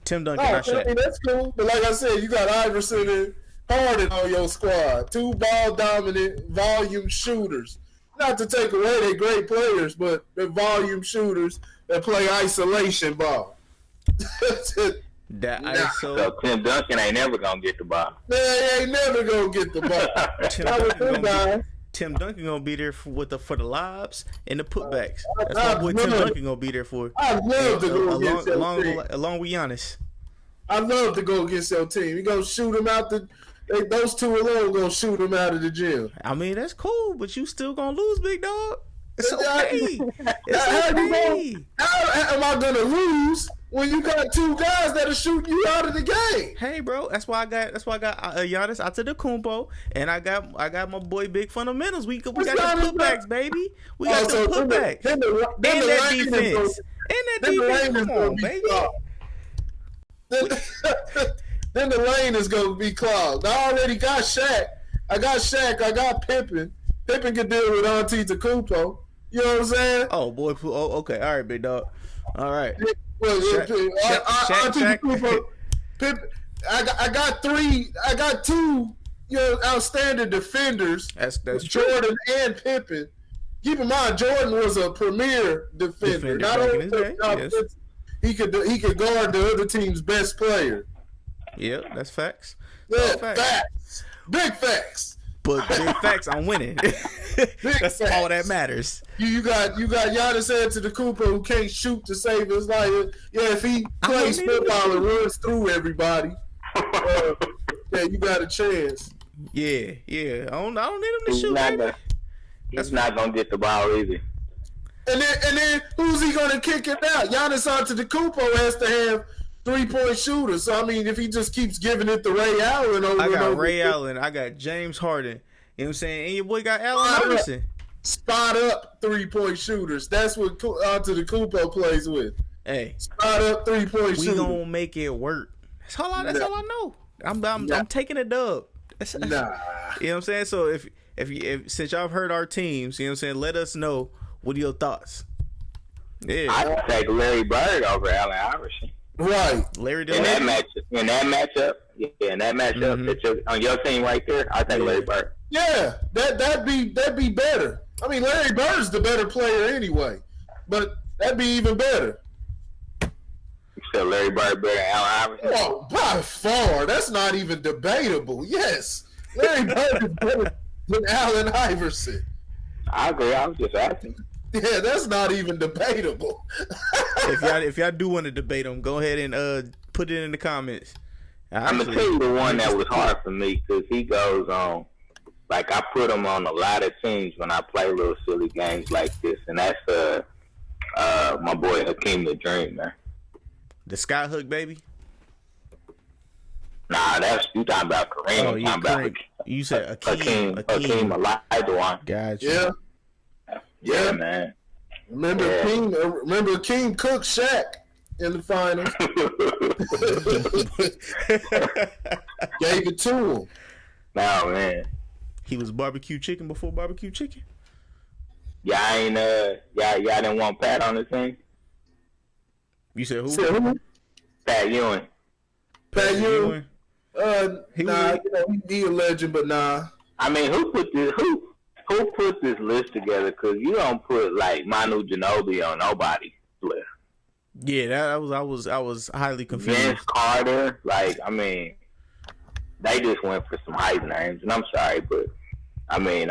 Not Shaq. I mean, that's cool. But like I said, you got Iverson and Harden on your squad. 2 ball dominant volume shooters. Not to take away their great players, but they're volume shooters that play isolation ball. So Tim Duncan ain't never gonna get the ball. Man, he ain't never gonna get the ball. Tim Duncan gonna be there for the lobs and the putbacks. That's what boy Tim Duncan gonna be there for. I love to go against your team. Along with Giannis. I love to go against your team. You gonna shoot them out those 2 alone gonna shoot them out of the gym. I mean, that's cool, but you still gonna lose, big dog. It's okay. How am I gonna lose when you got 2 guys that are shooting you out of the game? Hey, bro, that's why I got Giannis Antetokounmpo, and I got my boy Big Fundamentals. We got the putbacks, baby. We got the putbacks. And that defense. Come on, baby. Then the lane is gonna be clogged. I already got Shaq. I got Pippen. Pippen can deal with Antetokounmpo. You know what I'm saying? Oh boy. Oh, okay. All right, big dog. All right. Well, Shaq. Pippen. I got 3. I got 2. outstanding defenders. That's true. Jordan and Pippen. Keep in mind, Jordan was a premier defender. Not only he could guard the other team's best player. Yeah, that's facts. Yeah, facts. Big facts. But big facts, I'm winning. That's facts. All that matters. You got Giannis Antetokounmpo who can't shoot to save his life. Yeah, if he plays football and runs through everybody, yeah, you got a chance. Yeah. I don't need him to shoot. He's not gonna get the ball either. And then who's he gonna kick it out? Giannis Antetokounmpo has to have 3-point shooters. So I mean, if he just keeps giving it to Ray Allen over, I got Ray Allen. I got James Harden. You know what I'm saying? And your boy got Allen Iverson. Spot up 3-point shooters. That's what Antetokounmpo plays with. Hey, spot up 3-point shooters. We gonna make it work. That's all I know. I'm taking a dub. Nah. You know what I'm saying? So if since y'all have heard our teams, you know what I'm saying, let us know what are your thoughts. Yeah. I'd take Larry Bird over Allen Iverson. Right. Larry in that matchup, that on your team right there, I think Larry Bird. Yeah, that'd be better. I mean, Larry Bird's the better player anyway, but that'd be even better. You said Larry Bird better than Allen Iverson? Oh, by far. That's not even debatable. Yes, Larry Bird is better than Allen Iverson. I agree. I was just asking. Yeah, that's not even debatable. If y'all do want to debate them, go ahead and put it in the comments. I'm gonna tell you the one that was hard for me because he goes on. Like I put him on a lot of teams when I play little silly games like this, and that's my boy Hakeem the Dream, man. The Skyhook baby. Nah, that's you talking about Kareem. Oh, you said Hakeem Olajuwon. Gotcha. Yeah, man. Remember King cooked Shaq in the finals. Gave it to him. No, man. He was barbecue chicken before barbecue chicken. Y'all ain't y'all didn't want Pat on the team. You said who? Pat Ewing. Pat Ewing. He a legend, but nah. I mean, who put this list together? Because you don't put like Manu Ginobili on nobody's list. Yeah, I was highly confused. Vince Carter, like I mean, they just went for some hype names, and I'm sorry, but I mean,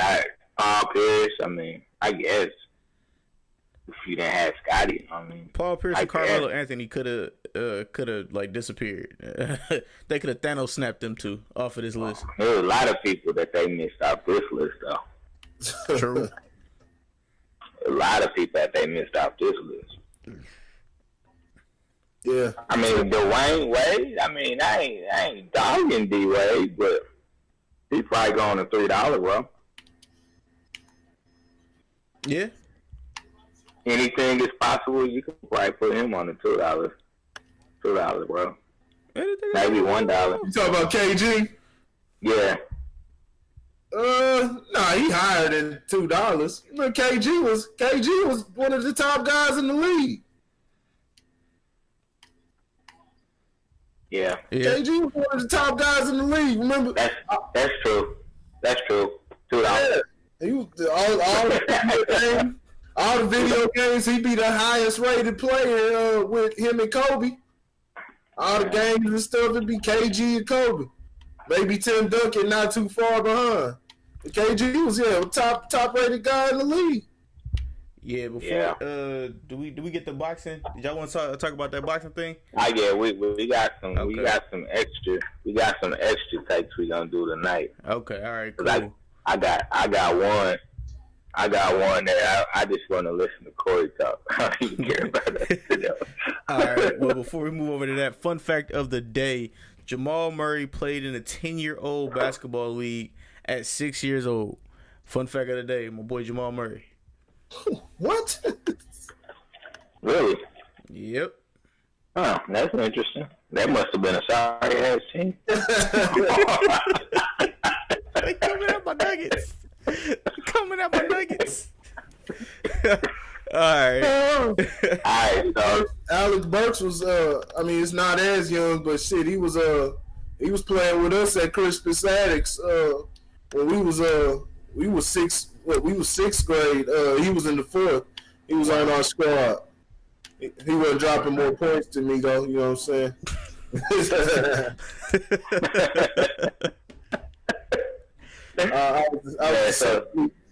Paul Pierce. I mean, I guess if you didn't have Scotty, I mean, Paul Pierce and Carmelo Anthony could have like disappeared. They could have Thanos snapped them two off of this list. There were a lot of people that they missed off this list, though. True. A lot of people that they missed off this list. Yeah. I mean, Dwayne Wade. I mean, I ain't dogging D Wade, but he probably going to $3, bro. Yeah. Anything is possible. You can probably put him on the $2, bro. Maybe $1. You talking about KG? Yeah. Nah, he higher than $2. Look, KG was one of the top guys in the league. Yeah. KG was one of the top guys in the league. Remember? That's true. That's true. $2. Yeah. He was all the video games. He'd be the highest rated player with him and Kobe. All the games and stuff, it'd be KG and Kobe. Maybe Tim Duncan not too far behind. But KG was top rated guy in the league. Yeah, before do we get the boxing? Did y'all want to talk about that boxing thing? Yeah, we got some extra takes we gonna do tonight. Okay, all right, cool. I got one. I got one that I just want to listen to Corey talk. I don't even care about that. All right. Well, before we move over to that, fun fact of the day: Jamal Murray played in a 10-year-old basketball league at 6 years old. Fun fact of the day: my boy Jamal Murray. What? Really? Yep. Oh, that's interesting. That must have been a sorry ass team. They coming out my nuggets. All right. So Alex Burks was it's not as young, but shit, he was He was playing with us at Crispus Attucks when we was sixth grade. He was in the fourth. He was on our squad. He wasn't dropping more points than me though. You know what I'm saying?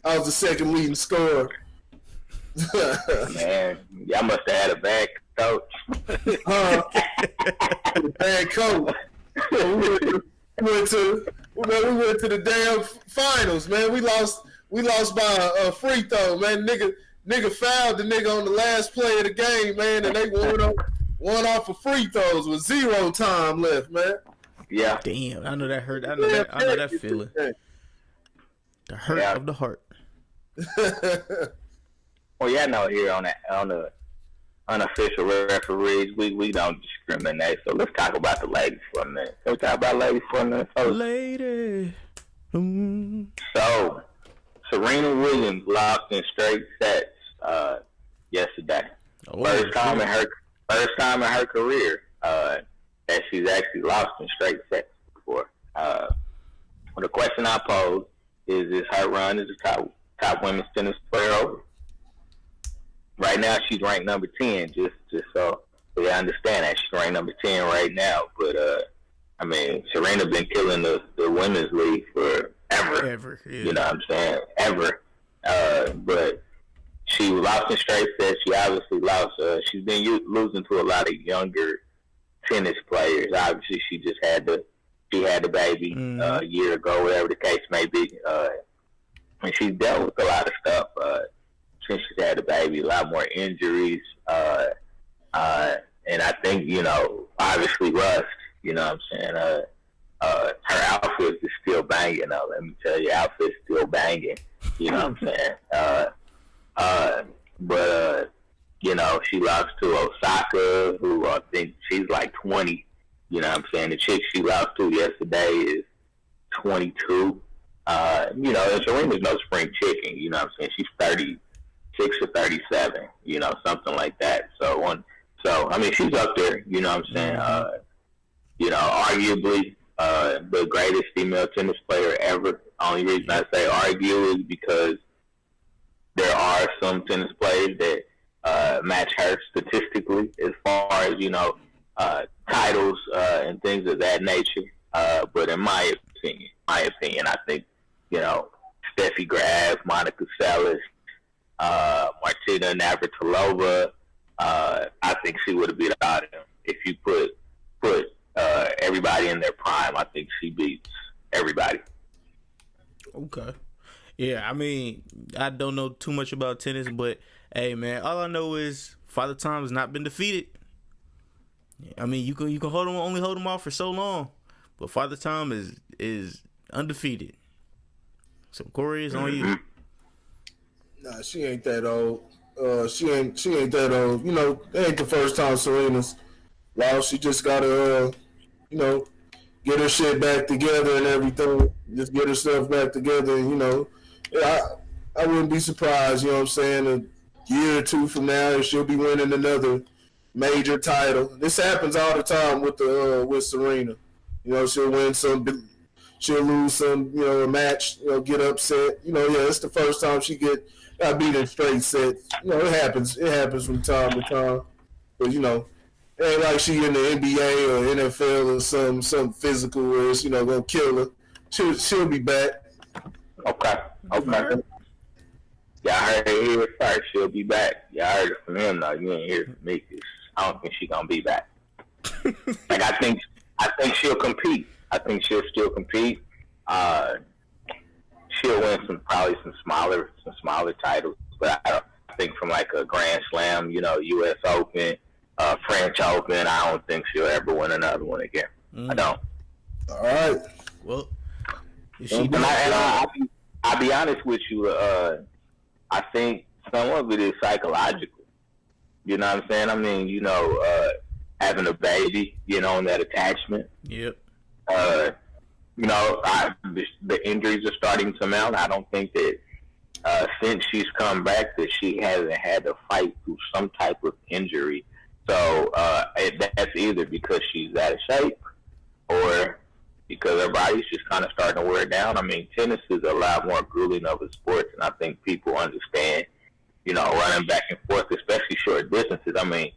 I was the second leading scorer. Man, y'all must have had a bad coach. Bad coach. We went to the damn finals, man. We lost by a free throw, man. Nigga fouled the nigga on the last play of the game, man, and they won off of free throws with 0 time left, man. Yeah. Damn, I know that hurt. I know that feeling. The hurt of the heart. Well, yeah, I know here on the unofficial referees, we don't discriminate. So let's talk about the ladies for a minute. Can we talk about ladies for a minute? Lady. So, Serena Williams lost in straight sets yesterday. First time in her career that she's actually lost in straight sets before. Well, the question I pose is her run as a top women's tennis player over? Right now, she's ranked number 10. Just so you understand that she's ranked number 10 right now. But I mean, Serena been killing the women's league for ever. Yeah. You know what I'm saying? Ever. But she lost in straight sets. She obviously lost. She's been losing to a lot of younger tennis players. Obviously, she just had the baby a year ago, whatever the case may be. And she's dealt with a lot of stuff since she's had the baby. A lot more injuries. And I think, you know, obviously rust. You know what I'm saying? Her outfit is still banging, though. Let me tell you, outfit's still banging. You know what I'm saying? But you know, she lost to Osaka, who I think she's like 20. You know what I'm saying? The chick she lost to yesterday is 22. You know, and Serena's no spring chicken. You know what I'm saying? She's 36 or 37. You know, something like that. So I mean, she's up there. You know what I'm saying? You know, arguably the greatest female tennis player ever. Only reason I say argue is because there are some tennis players that match her statistically as far as, you know, titles and things of that nature. But in my opinion, I think, you know, Steffi Graf, Monica Seles, Martina Navratilova, I think she would have beat all of them. If you put everybody in their prime, I think she beats everybody. Okay. Yeah, I mean, I don't know too much about tennis, but hey, man, all I know is Father Time has not been defeated. I mean, you can only hold him off for so long, but Father Time is undefeated. So Corey is on you. Nah, she ain't that old. She ain't that old. You know, it ain't the first time Serena's lost. She just gotta, you know, get her shit back together and everything. Just get herself back together. And, you know, I wouldn't be surprised. You know what I'm saying? A year or two from now, she'll be winning another major title. This happens all the time with Serena. You know, she'll win some, she'll lose some. You know, a match. You know, get upset. You know, yeah, it's the first time she got beat in straight sets. You know, it happens. It happens from time to time. But you know, it ain't like she in the NBA or NFL or some physical where it's, you know, gonna kill her. She'll be back. Okay. Y'all heard it here first. She'll be back. Y'all heard it from him though. You ain't hear it from me. 'Cause I don't think she's gonna be back. Like I think she'll compete. I think she'll still compete. She'll win probably some smaller titles, but I think from like a Grand Slam, you know, U.S. Open, French Open, I don't think she'll ever win another one again. I don't. All right. Well, I'll be honest with you. I think some of it is psychological. You know what I'm saying? I mean, you know, having a baby, you know, and that attachment. Yep. You know, the injuries are starting to mount. I don't think that since she's come back that she hasn't had to fight through some type of injury. So that's either because she's out of shape or because their bodies just kind of starting to wear down. I mean, tennis is a lot more grueling of a sport, and I think people understand, running back and forth, especially short distances. I mean,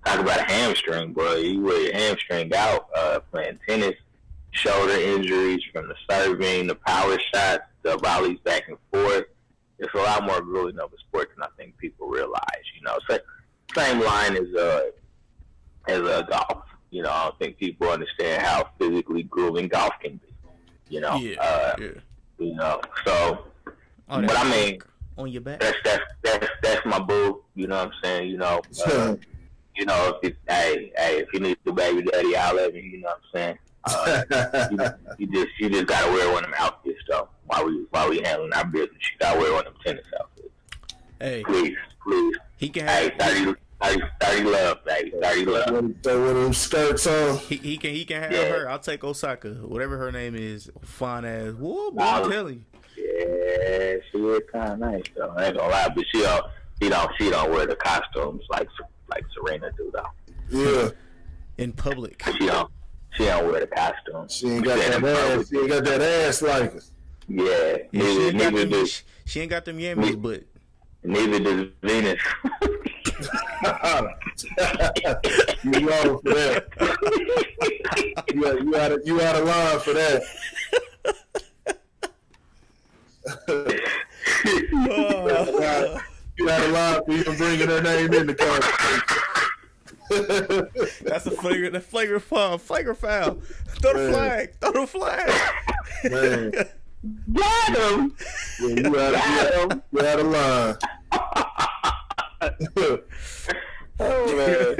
talk about a hamstring, boy. You wear your hamstring out playing tennis, shoulder injuries from the serving, the power shots, the volleys back and forth. It's a lot more grueling of a sport than I think people realize. Same line as golf. I don't think people understand how physically grueling golf can be. So. But I mean, on your back. That's my boo. You know what I'm saying? If you need the baby daddy, I'll let you. You know what I'm saying? You just gotta wear one of them outfits though. While we handling our business, you gotta wear one of them tennis outfits. Hey, please. He can have 30 love, baby. 30 love. Throw one of them skirts on. He can have her. I'll take Osaka, whatever her name is. Fine ass. Whoa, boy, I'm telling you. Yeah, she is kind of nice though. I ain't gonna lie, but she don't wear the costumes like Serena do though. Yeah. In public. She don't wear the costumes. She ain't got that ass. She ain't got that ass like us. Yeah. She ain't got them yammies, but neither does Venus. You wrong for that. You out of line for that. You out of line for even bringing her name in the conversation. That's a flagrant foul. Throw the flag. Man. Got him. Yeah, you out of line. Oh man.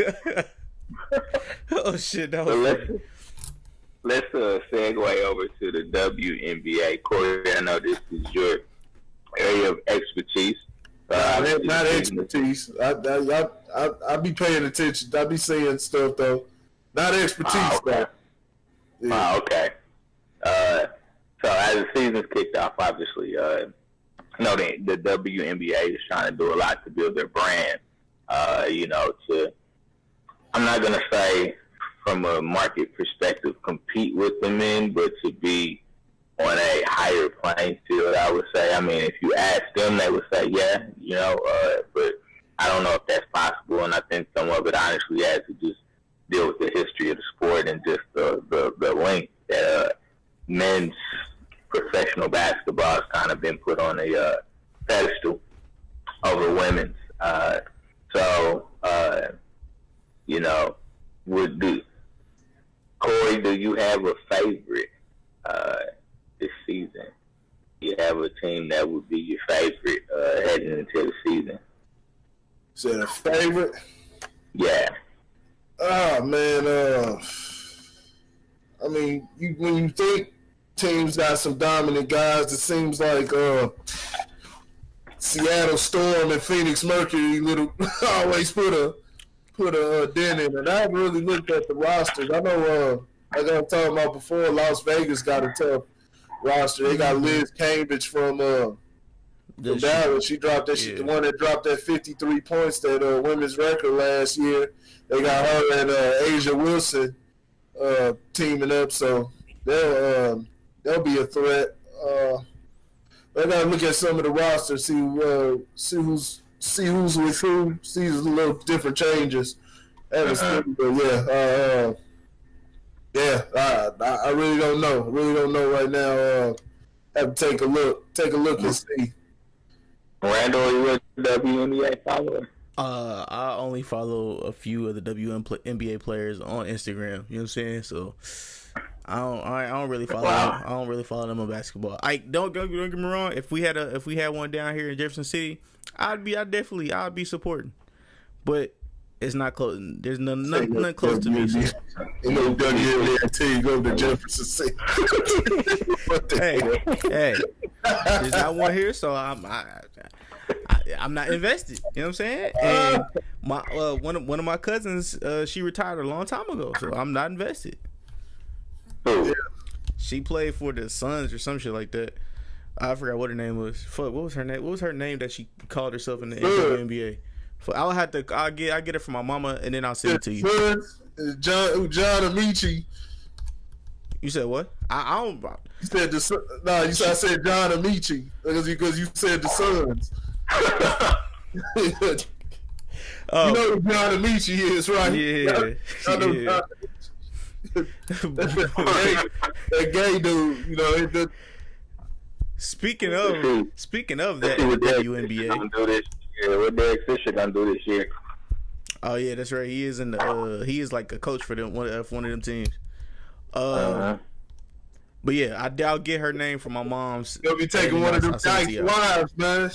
Oh shit, that was funny. Let's segue over to the WNBA. Corey, I know this is your area of expertise. Not expertise. I be paying attention. I be saying stuff though. Not expertise though. Yeah. Okay. So as the season's kicked off, obviously, the WNBA is trying to do a lot to build their brand. I'm not gonna say from a market perspective compete with the men, but to be on a higher playing field, I would say. I mean, if you ask them, they would say, yeah, but I don't know if that's possible, and I think some of it honestly has to just deal with the history of the sport and just the length that men's professional basketball has kind of been put on a pedestal over women's. Corey, do you have a favorite this season? Do you have a team that would be your favorite heading into the season? Is that a favorite? Yeah. Oh man, I mean, when you think teams got some dominant guys, it seems like Seattle Storm and Phoenix Mercury always put a dent in it. I haven't really looked at the rosters. I know, like I was talking about before, Las Vegas got a tough roster. They got Liz Cambridge from Dallas. She dropped that. She the one that dropped that 53 points, that women's record last year. They got her and Asia Wilson teaming up, so they'll be a threat. I gotta look at some of the rosters, see who's with who, see a little different changes. I really don't know. Right now. Have to take a look and see. Randall, are you a WNBA follower? I only follow a few of the WNBA players on Instagram. You know what I'm saying? So I don't really follow them. I don't really follow them on basketball. Don't get me wrong. If we had one down here in Jefferson City, I'd be supporting. But it's not close. There's nothing close to me. So. You know, WNBA until you go to Jefferson City. Hey, there's not one here, so I'm not invested. You know what I'm saying? And my one of my cousins, she retired a long time ago, so I'm not invested. She played for the Suns or some shit like that. I forgot what her name was. Fuck, what was her name? What was her name that she called herself in the WNBA? I'll get it from my mama and then I'll send it to you. John Amici. You said what? I don't. You said I said John Amici because you said the Suns. You know who John Amici is, right? Yeah. That gay dude, you know. Speaking of that WNBA, what Derek Fisher gonna do this year? Oh yeah, that's right. He is in the. He is like a coach for them one of them teams. But yeah, I'll get her name from my mom's. You'll be taking one of them Dyke's wives, man.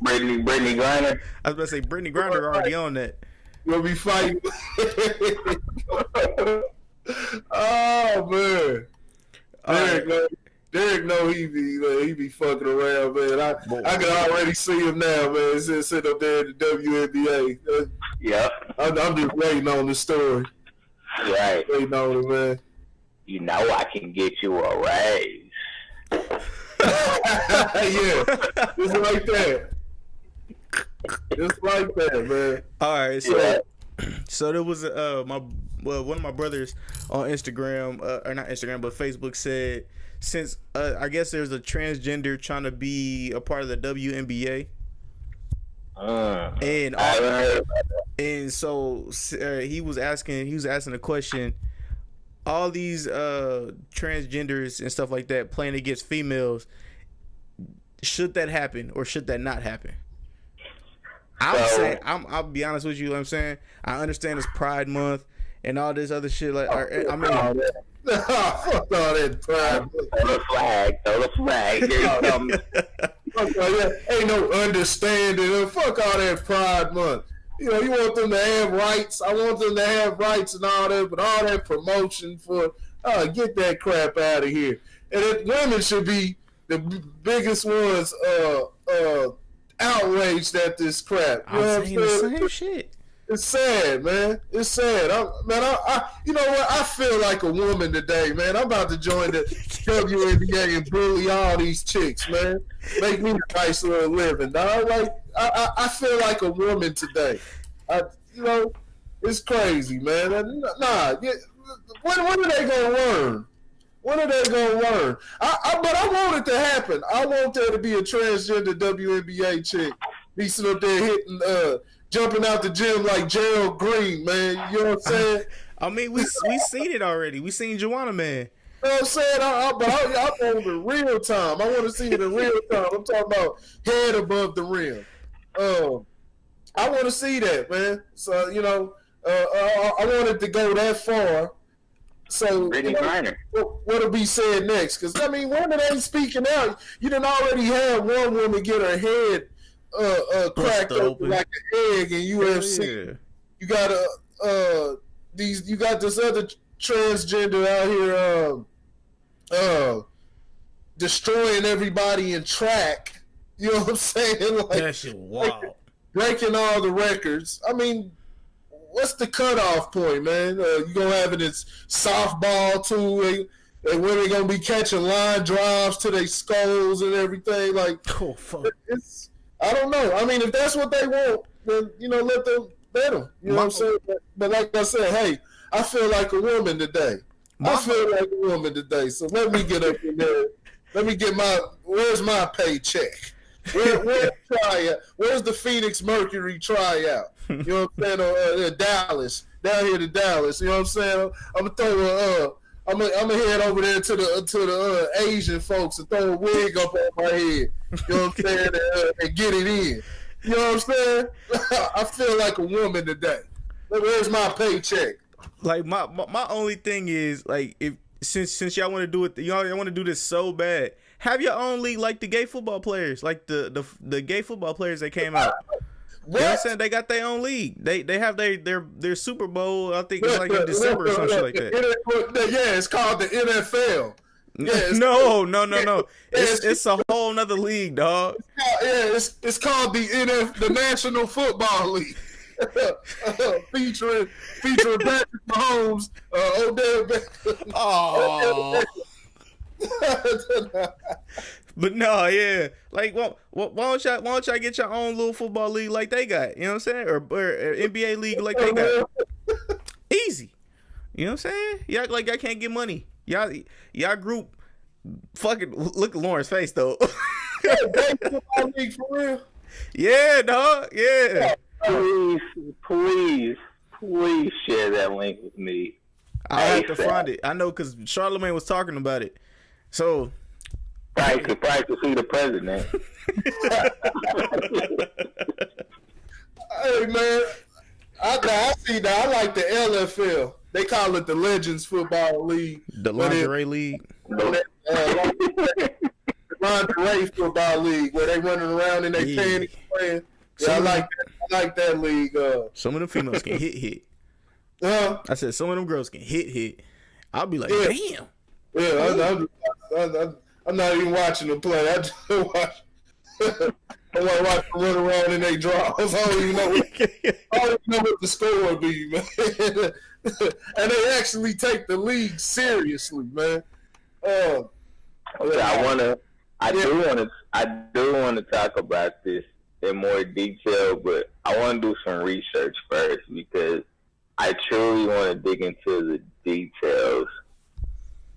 Brittany Griner. I was about to say Brittany Griner already on that. We'll be fighting. Oh man, Derek know he be fucking around, man. I can already see him now, man. He's sitting up there in the WNBA. Yeah, I'm just waiting on the story. Right, waiting on it, man. You know I can get you a raise. Yeah, just like that. Just like that, man. All right, so there was one of my brothers on Instagram, or not Instagram, but Facebook said, since I guess there's a transgender trying to be a part of the WNBA, and so he was asking the question, all these transgenders and stuff like that playing against females, should that happen or should that not happen? I'll be honest with you. You know what I'm saying, I understand it's Pride Month and all this other shit. Like, I mean, fuck all that Pride. Throw the flag. Ain't no understanding. Fuck all that Pride Month. You know, you want them to have rights. I want them to have rights and all that, but all that promotion for get that crap out of here. And women should be the biggest ones outraged at this crap. You know I'm saying the same shit. It's sad, man. It's sad. I you know what? I feel like a woman today, man. I'm about to join the WNBA and bully all these chicks, man. Make me a nice little living, dog. Like I feel like a woman today. You know, it's crazy, man. Nah. When are they gonna learn? When are they gonna learn? But I want it to happen. I want there to be a transgender WNBA chick be sitting up there hitting, jumping out the gym like Gerald Green, man. You know what I'm saying? I mean, we seen it already. We seen Joanna, man. You know what I'm saying? I want it in real time. I want to see it in real time. I'm talking about head above the rim. I want to see that, man. So, you know, I want it to go that far. So, what'll be said next? Because, I mean, women ain't speaking out. You done already had one woman get her head cracked open like an egg in UFC. Yeah. You got you got this other transgender out here destroying everybody in track. You know what I'm saying? Like, that shit wild. Breaking all the records. I mean, what's the cutoff point, man? You gonna have it in softball too? And women gonna be catching line drives to their skulls and everything. Like, oh fuck. I don't know. I mean, if that's what they want, then, you know, let them. You know what I'm saying? But like I said, hey, I feel like a woman today. So let me get up in there. Let me get where's my paycheck? Where's the Phoenix Mercury tryout? You know what I'm saying? Dallas, down here to Dallas. You know what I'm saying? I'm gonna throw I'm gonna head over there to the Asian folks and throw a wig up on my head. You know what I'm saying? And get it in. You know what I'm saying? I feel like a woman today. Where's my paycheck? Like my only thing is, like, if since y'all want to do it, y'all want to do this so bad, have your own league like the gay football players, like the gay football players that came out. You know what I'm saying? They got their own league. They have their Super Bowl. I think it's like in December or some shit like that. Yeah, it's called the NFL. Yeah, no. It's a whole nother league, dog. It's called the National Football League. featuring Patrick Mahomes, Odell Beckham. Oh. But no, yeah. Like, why don't y'all get your own little football league like they got? You know what I'm saying? Or NBA league like they got. Easy. You know what I'm saying? Y'all act like y'all can't get money. Y'all group fucking look at Lauren's face though. Football league for real? Yeah, dog. Yeah. Please share that link with me. I have to find it. I know because Charlamagne was talking about it. So probably to see the president. Hey man, I see that. I like the LFL. They call it the Legends Football League. The lingerie league. The lingerie football league where they running around in their panties playing. Yeah, I like that. I like that league. Some of them females can hit. I said some of them girls can hit. I'll be like, damn. Yeah, I'm not even watching them play. I just watch. I want to watch them run around in their drawers. I don't even know what the score would be, man. And they actually take the league seriously, man. I do want to talk about this in more detail, but I want to do some research first because I truly want to dig into the details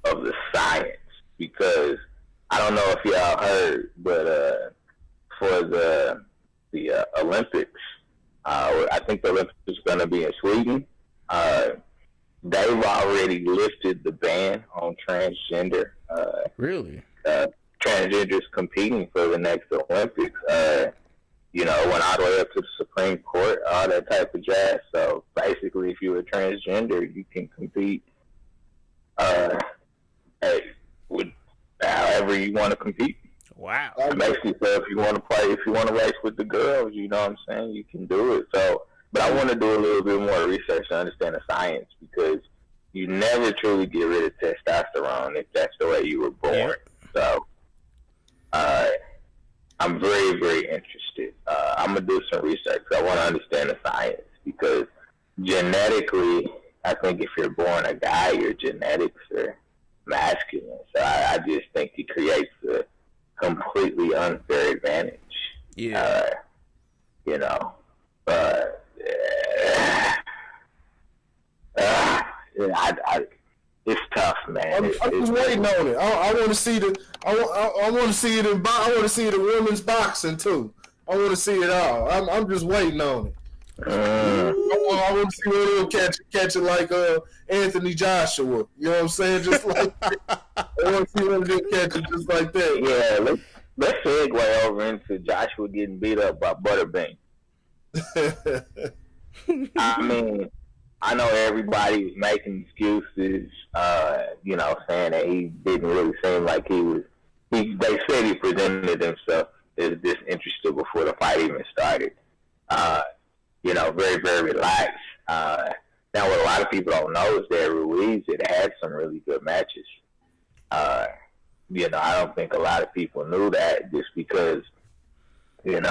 of the science. Because I don't know if y'all heard, but for the Olympics, I think the Olympics is going to be in Sweden. They've already lifted the ban on transgender. Really? Transgenders competing for the next Olympics. Went all the way up to the Supreme Court, all that type of jazz. So basically, if you're a transgender, you can compete with however you want to compete. Wow. Basically, so if you want to race with the girls, you know what I'm saying, you can do it. So, but I want to do a little bit more research to understand the science because you never truly get rid of testosterone if that's the way you were born. Yeah. So, I'm very, very interested. I'm going to do some research. I want to understand the science because genetically, I think if you're born a guy, your genetics are masculine. So I just think it creates a completely unfair advantage. Yeah. It's tough, man. I'm just waiting on it. I want to see the. I want to see it in. I want to see it in women's boxing too. I want to see it all. I'm just waiting on it. I want to see where they'll catch it like Anthony Joshua. You know what I'm saying? Just like I want to see where they'll catch it just like that. Yeah, let's segue over into Joshua getting beat up by Butterbean. I mean, I know everybody was making excuses, saying that he didn't really seem like he was. They said he presented himself as disinterested before the fight even started. Very, very relaxed. Now, what a lot of people don't know is that Ruiz had some really good matches. I don't think a lot of people knew that just because, you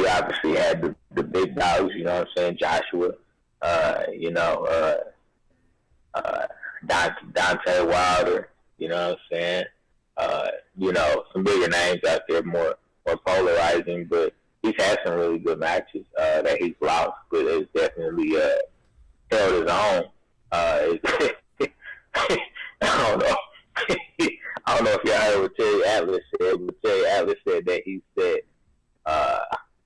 obviously had the big dogs, you know what I'm saying, Joshua, Dante Wilder, you know what I'm saying, some bigger names out there, more polarizing, but he's had some really good matches that he's lost, but it's definitely held his own. I don't know. I don't know if y'all heard what Terry Atlas said, but Terry Atlas said that he said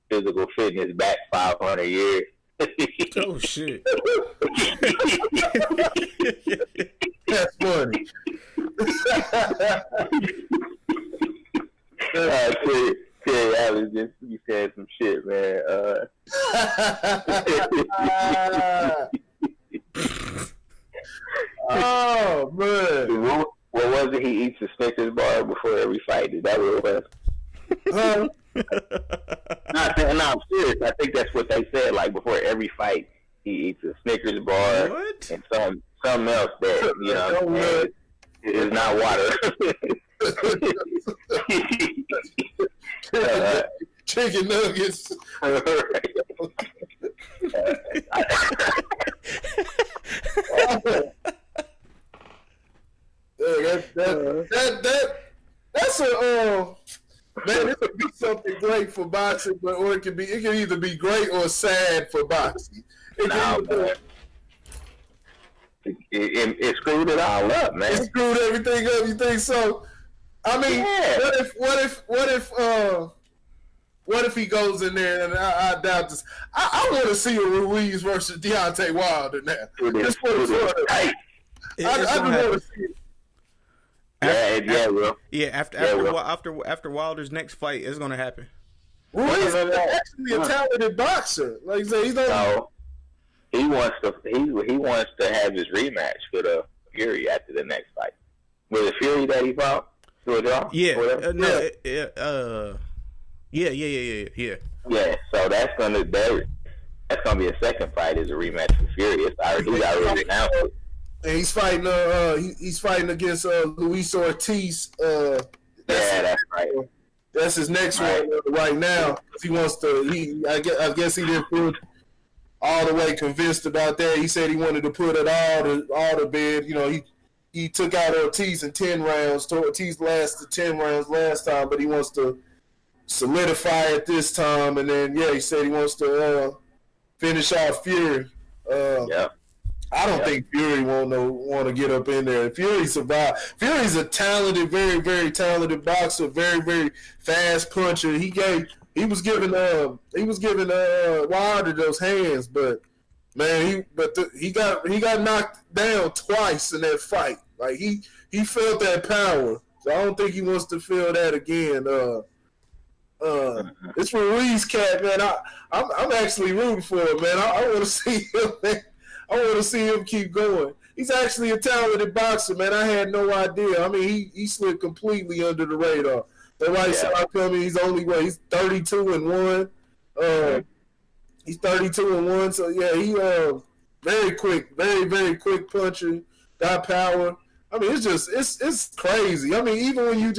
physical fitness back 500 years. Oh shit! That's funny. Terry Atlas just he said some shit, man. Oh man! What was it? He eats a Snickers bar before every fight. Is that what it was? No, I'm serious. I think that's what they said. Like before every fight, he eats a Snickers bar and something else that is not water. Chicken nuggets. That's a man. This could be something great for boxing, or it can either be great or sad for boxing. No, man. It screwed it all up, man. It screwed everything up. You think so? I mean, Yeah. what if he goes in there and I doubt this? I want to see a Ruiz versus Deontay Wilder now. Just for the fun of it. I just want to see it. Yeah, after Wilder's next fight, it's gonna happen. Ruiz is actually a talented boxer. Like you say, he wants to have his rematch with Fury after the next fight. Was it Fury that he fought? Yeah. Yeah. So that's gonna be a second fight as a rematch for Fury. He already announced it. And he's fighting against Luis Ortiz. That's right. That's his next one right now. He wants to. I guess he didn't feel all the way convinced about that. He said he wanted to put it all to bed. You know, he took out Ortiz in 10 rounds. Ortiz lasted 10 rounds last time, but he wants to solidify it this time. And then he said he wants to finish off Fury. I don't think Fury want to get up in there. Fury survived. Fury's a talented, very, very talented boxer, very, very fast puncher. He was giving Wilder those hands, but man, he got knocked down twice in that fight. Like he felt that power. So I don't think he wants to feel that again. It's Ruiz cat, man. I'm actually rooting for him, man. I want to see him, man. I want to see him keep going. He's actually a talented boxer, man. I had no idea. I mean, he slid completely under the radar. Nobody saw him coming. He's 32-1. He's 32-1. So he very quick, very, very quick puncher. Got power. I mean, it's crazy. I mean, even when you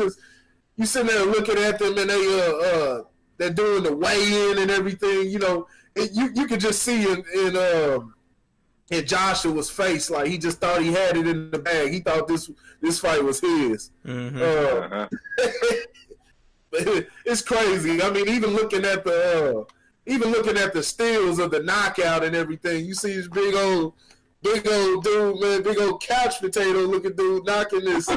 sitting there looking at them and they're doing the weigh-in and everything, you know, you could just see in Joshua's face, like he just thought he had it in the bag. He thought this fight was his. Mm-hmm. It's crazy. I mean, even looking at the stills of the knockout and everything, you see this big old dude, man, big old couch potato looking dude knocking this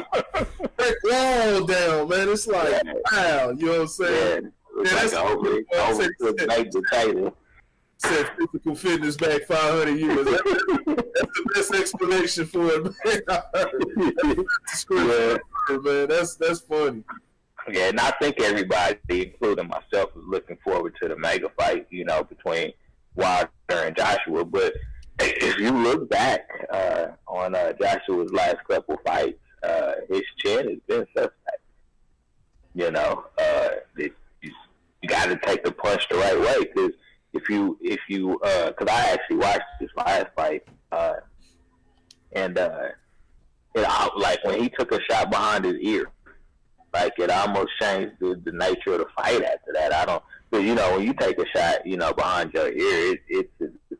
brick wall down, man. It's like, wow, you know what I'm saying? That's said physical fitness back 500 years. That's the best explanation for it, man. That's funny. Yeah, and I think everybody, including myself, was looking forward to the mega fight, you know, between Wilder and Joshua. But if you look back on Joshua's last couple fights, his chin has been suspect. You know, you got to take the punch the right way, because if you, because I actually watched this last fight, and like when he took a shot behind his ear, like it almost changed the nature of the fight after that. Because you know, when you take a shot, you know, behind your ear, it's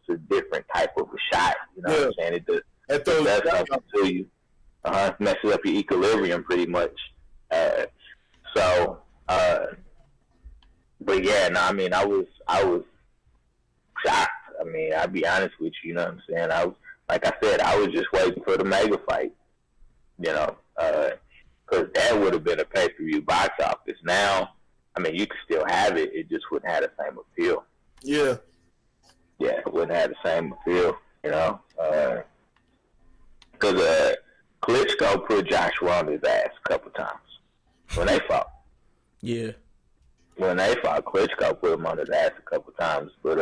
a different type of a shot. You know what I'm saying? It does something to you. Messes up your equilibrium pretty much. But yeah, no, I mean, I was shocked. I mean, I'll be honest with you, you know what I'm saying? Like I said, I was just waiting for the mega fight, you know, because that would have been a pay-per-view box office. Now, I mean, you could still have it. It just wouldn't have the same appeal. Yeah. Yeah, it wouldn't have the same appeal, you know. Because Klitschko put Joshua on his ass a couple times when they fought. Yeah. When they fought, Klitschko put him on his ass a couple times. But,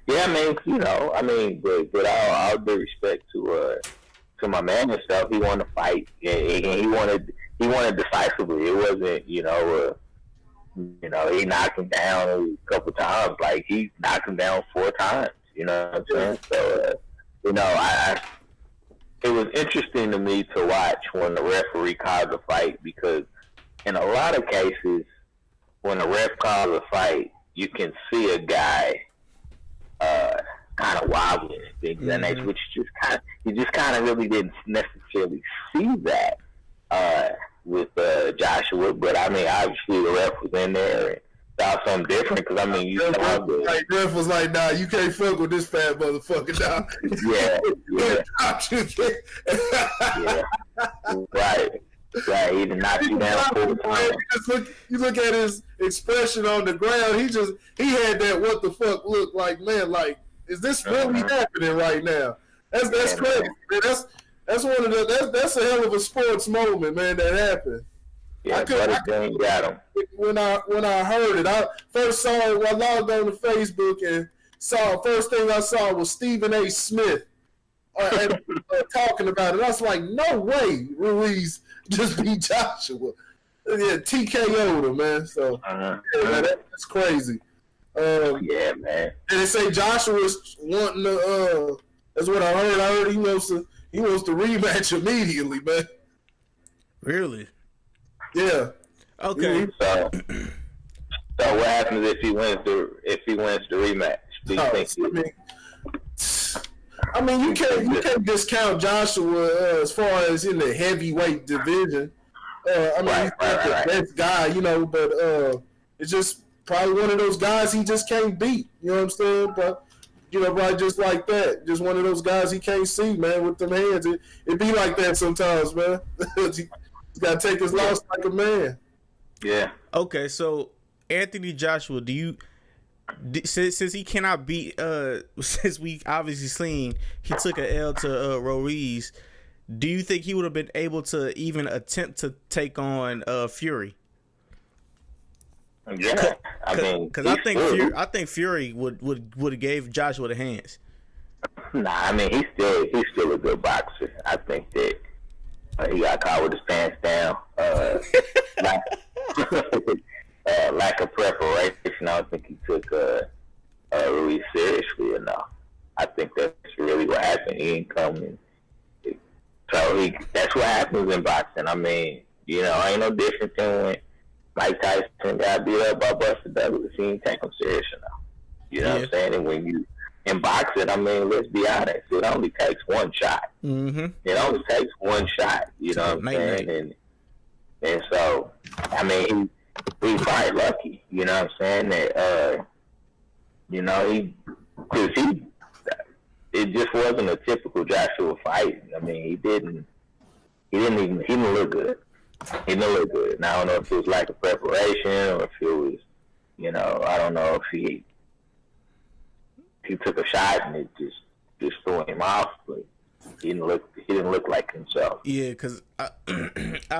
yeah, I mean, you know, but all due respect to my man himself, he wanted to fight. And he wanted decisively. It wasn't, you know, he knocked him down a couple times. Like, he knocked him down 4 times. You know what I'm saying? So, you know, it was interesting to me to watch when the referee called the fight, because in a lot of cases, when the ref calls a fight, you can see a guy kind of wobbling and things of that nature, which you just kind of really didn't necessarily see that with Joshua. But I mean, obviously the ref was in there, Thought something different because I mean, you saw good. Like Griff was like, "Nah, you can't fuck with this fat motherfucker." Nah. Yeah. Right. He did knock you down 4 times. You look at his expression on the ground. He had that what the fuck look like, man. Like, is this really happening right now? That's crazy. Man. That's one of the that's a hell of a sports moment, man. That happened. Yeah, I got him. When I heard it, I first saw it. I logged on to Facebook and saw. First thing I saw was Stephen A. Smith talking about it. I was like, no way, Ruiz just beat Joshua. Yeah, TKO'd him, man. So man, that's crazy. Yeah, man. And they say Joshua's wanting to. That's what I heard. I heard he wants to rematch immediately, man. Really? Yeah. Okay. So what happens if he wins the rematch? Do you think? I mean, you can't discount Joshua as far as in the heavyweight division. I mean, he's not the best guy, but it's just probably one of those guys he just can't beat. You know what I'm saying? But probably just like that, just one of those guys he can't see, man, with them hands. It be like that sometimes, man. He's got to take his loss like a man. Yeah. Okay, so Anthony Joshua, since he cannot beat, since we obviously seen he took an L to Ruiz, do you think he would have been able to even attempt to take on Fury? Yeah, because I think Fury would have gave Joshua the hands. Nah, I mean he's still a good boxer. I think that he got caught with his pants down. Lack of preparation. I don't think he took Ruiz seriously enough. I think that's really what happened. He ain't coming. So that's what happens in boxing. I mean, ain't no different than when Mike Tyson got beat up by Buster Douglas. He ain't take him serious enough. You know what I'm saying? And when you in boxing, I mean, let's be honest, it only takes one shot. Mm-hmm. It only takes one shot. You know what I'm saying? And so, I mean, he's probably lucky. You know what I'm saying? That it just wasn't a typical Joshua fight. I mean, he didn't look good. He didn't look good. Now I don't know if it was lack of preparation or if it was, I don't know if he took a shot and it just threw him off, but he didn't look like himself. Yeah, because I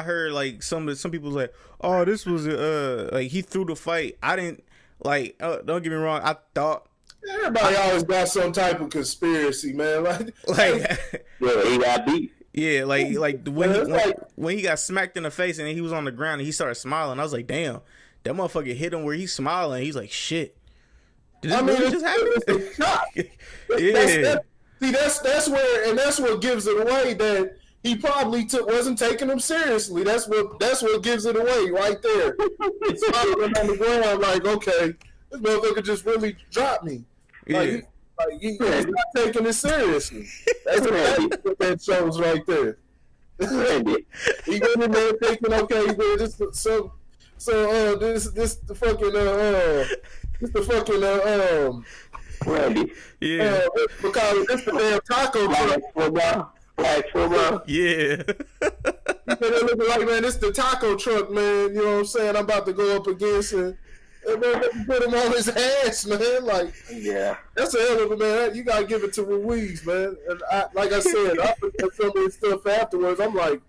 heard like some people was like, oh, this was like he threw the fight. I didn't don't get me wrong. I thought everybody always got some type of conspiracy, man. Yeah, he got beat. Yeah, when he got smacked in the face and he was on the ground and he started smiling, I was like, damn, that motherfucker hit him where he's smiling. He's like, shit. Did this really just happen? Yeah. See, that's where, and that's what gives it away that he probably wasn't taking him seriously. That's what gives it away right there. He's smiling on the ground like, okay, this motherfucker just really dropped me. Yeah. He's not taking it seriously. That's what that shows right there. He went in there thinking, okay, man, this the fucking Randy. Yeah. Because it's the damn taco truck. Yeah. They're looking like, man, it's the taco truck, man. You know what I'm saying? I'm about to go up against and put him on his ass, man. Like, yeah, that's a hell of a man. You gotta give it to Ruiz, man. And like I said, I looked at some of his stuff afterwards. I'm like,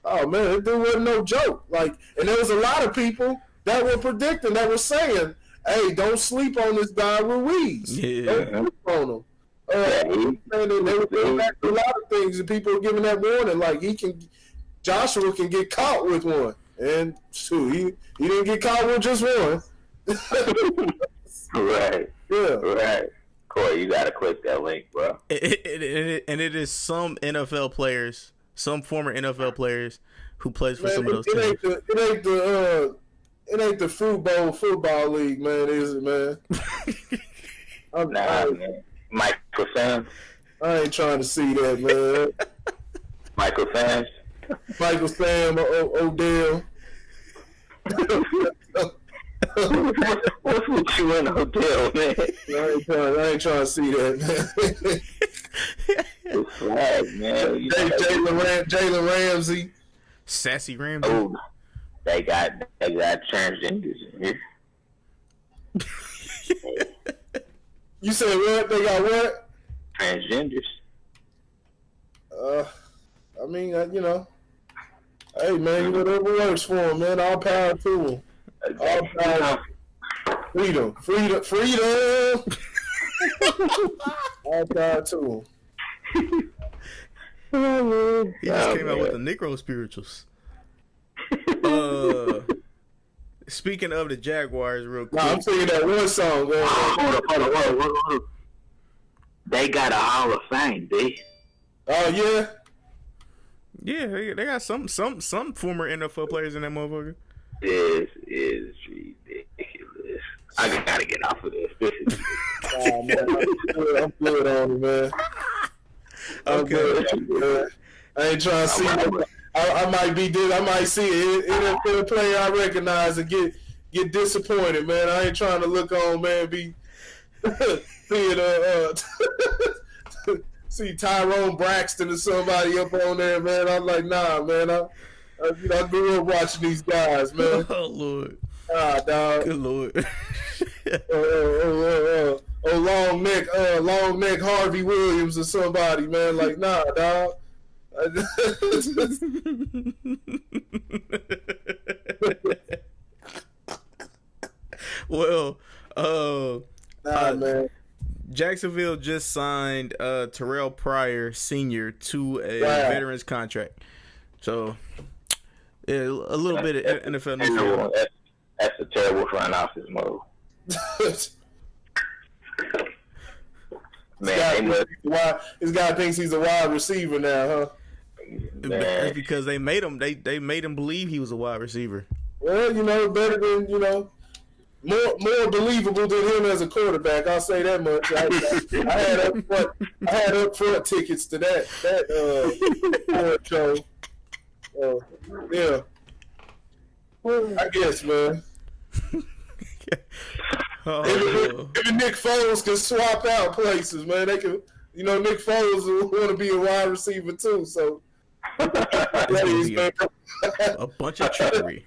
oh man, that dude wasn't no joke. Like, and there was a lot of people that were predicting, that were saying, hey, don't sleep on this guy Ruiz. Yeah. Don't sleep on him. And they were doing back to a lot of things, and people were giving that warning, like Joshua can get caught with one, and shoot, he didn't get caught with just one. Right. Yeah. Right. Corey, you gotta click that link, bro. And it is some NFL players, some former NFL players who plays for some of those teams. It ain't the Fruit Bowl football league, man, is it, man? Man. Michael Sam. I ain't trying to see that, man. Michael Sam. What's with you in the hotel, man? I ain't trying to see that, man. It's flag, man. Jalen Ramsey. Sassy Ramsey. Oh, they got transgenders in here. You said what? They got what? Transgenders. I mean, you know, hey man, whatever works for them, man. All power to them. All power. Freedom. All power to them. He just came out with the Negro spirituals. Speaking of the Jaguars, real quick. I'm singing that one song. Man. Hold up. They got a Hall of Fame, D. Oh yeah. Yeah, they got some former NFL players in that motherfucker. This is ridiculous. I gotta get off of this. This is man, I'm good on it, man. Okay. I ain't trying to see it. I might see an NFL player I recognize and get disappointed, man. I ain't trying to look on, man. Be see Tyrone Braxton or somebody up on there, man. I'm like, nah, man. I grew up watching these guys, man. Oh Lord. Ah, dog. Good Lord. Long neck Harvey Williams or somebody, man. Like, nah, dog. Well, man. Jacksonville just signed Terrell Pryor Sr. to a veterans contract. So, yeah, a little bit of NFL news. That's a terrible front office move. Man, this guy thinks he's a wide receiver now, huh? That's because they made him. They made him believe he was a wide receiver. Well, you know, better than more believable than him as a quarterback. I'll say that much. I had up front tickets to that show. Yeah. I guess, man. Even Nick Foles can swap out places, man. They can, Nick Foles want to be a wide receiver too. So, a bunch of trickery.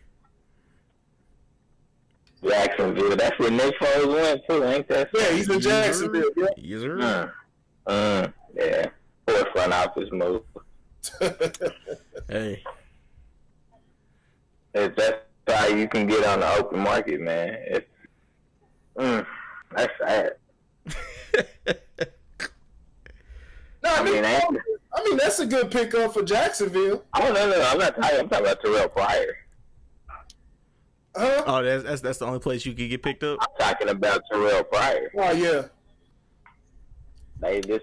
Jacksonville. That's where Nick Foles went too, ain't that? Yeah, he's in Jacksonville. Yeah. Yes, sir. Yeah. Poor front office move. Hey. If that's how you can get on the open market, man. That's sad. No, I mean that's a good pickup for Jacksonville. Oh no, I'm not talking. I'm talking about Terrell Pryor. Huh? Oh, that's the only place you could get picked up. I'm talking about Terrell Pryor. Oh yeah. Hey, this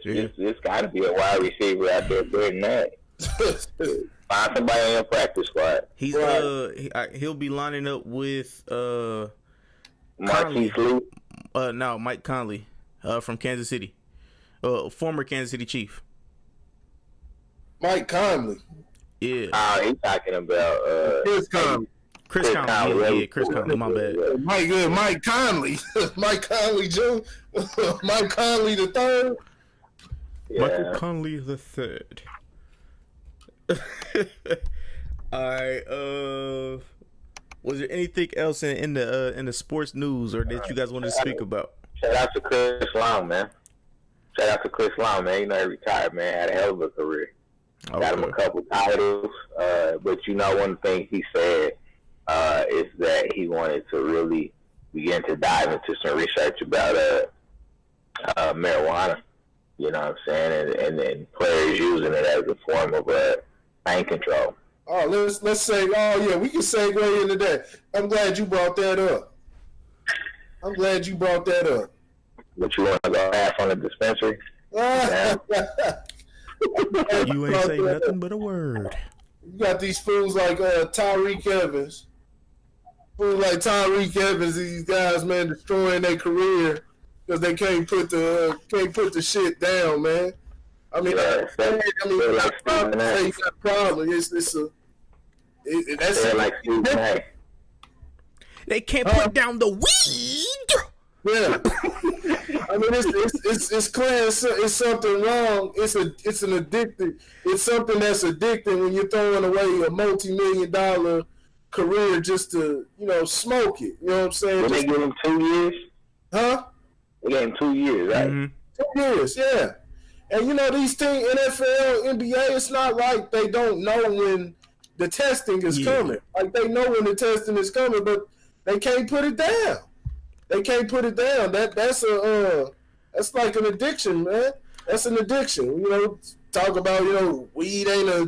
got to be a wide receiver out there better than that. Find somebody in your practice squad. He's he'll be lining up with Marquise Lee. No, Mike Conley, from Kansas City, former Kansas City Chief. Mike Conley. Yeah. He's talking about Chris Conley. Chris Conley. Yeah, Chris Conley. My bad. Mike Conley. Mike Conley Jr. Mike Conley the third. Yeah. Michael Conley the third. All right. Was there anything else in the sports news or that you guys wanted to speak about? Shout out to Chris Long, man. You know, he retired, man. Had a hell of a career. Okay. Got him a couple titles. But one thing he said is that he wanted to really begin to dive into some research about marijuana. You know what I'm saying? And then players using it as a form of pain control. Oh, let's say, we can segue into that. I'm glad you brought that up. But you want to go half on the dispensary? You ain't say nothing but a word. You got these fools like Tyreek Evans. These guys, man, destroying their career because they can't put the shit down, man. I mean, that's you got a problem. That's like Stephen A. They can't put down the weed. Yeah, I mean it's clear it's something wrong. It's an addictive. It's something that's addicting when you're throwing away a multi-million-dollar career just to smoke it. You know what I'm saying? Did they give him 2 years? Huh? They gave him 2 years, right? Mm-hmm. 2 years, yeah. And these teams, NFL, NBA, it's not like they don't know when the testing is coming. Like they know when the testing is coming, but they can't put it down. They can't put it down. That's like an addiction, man. That's an addiction. Talk about weed ain't a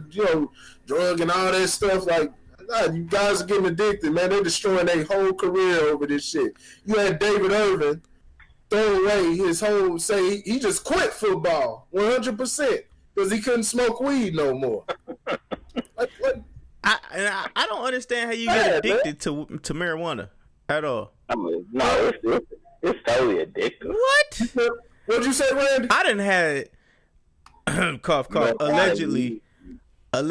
drug and all that stuff. Like, nah, you guys are getting addicted, man. They're destroying their whole career over this shit. You had David Irvin throw away his whole he just quit football 100% because he couldn't smoke weed no more. I don't understand how you get addicted to marijuana at all. I mean, no, it's totally addictive. What? What'd you say, Randy? I done had cough. Allegedly, I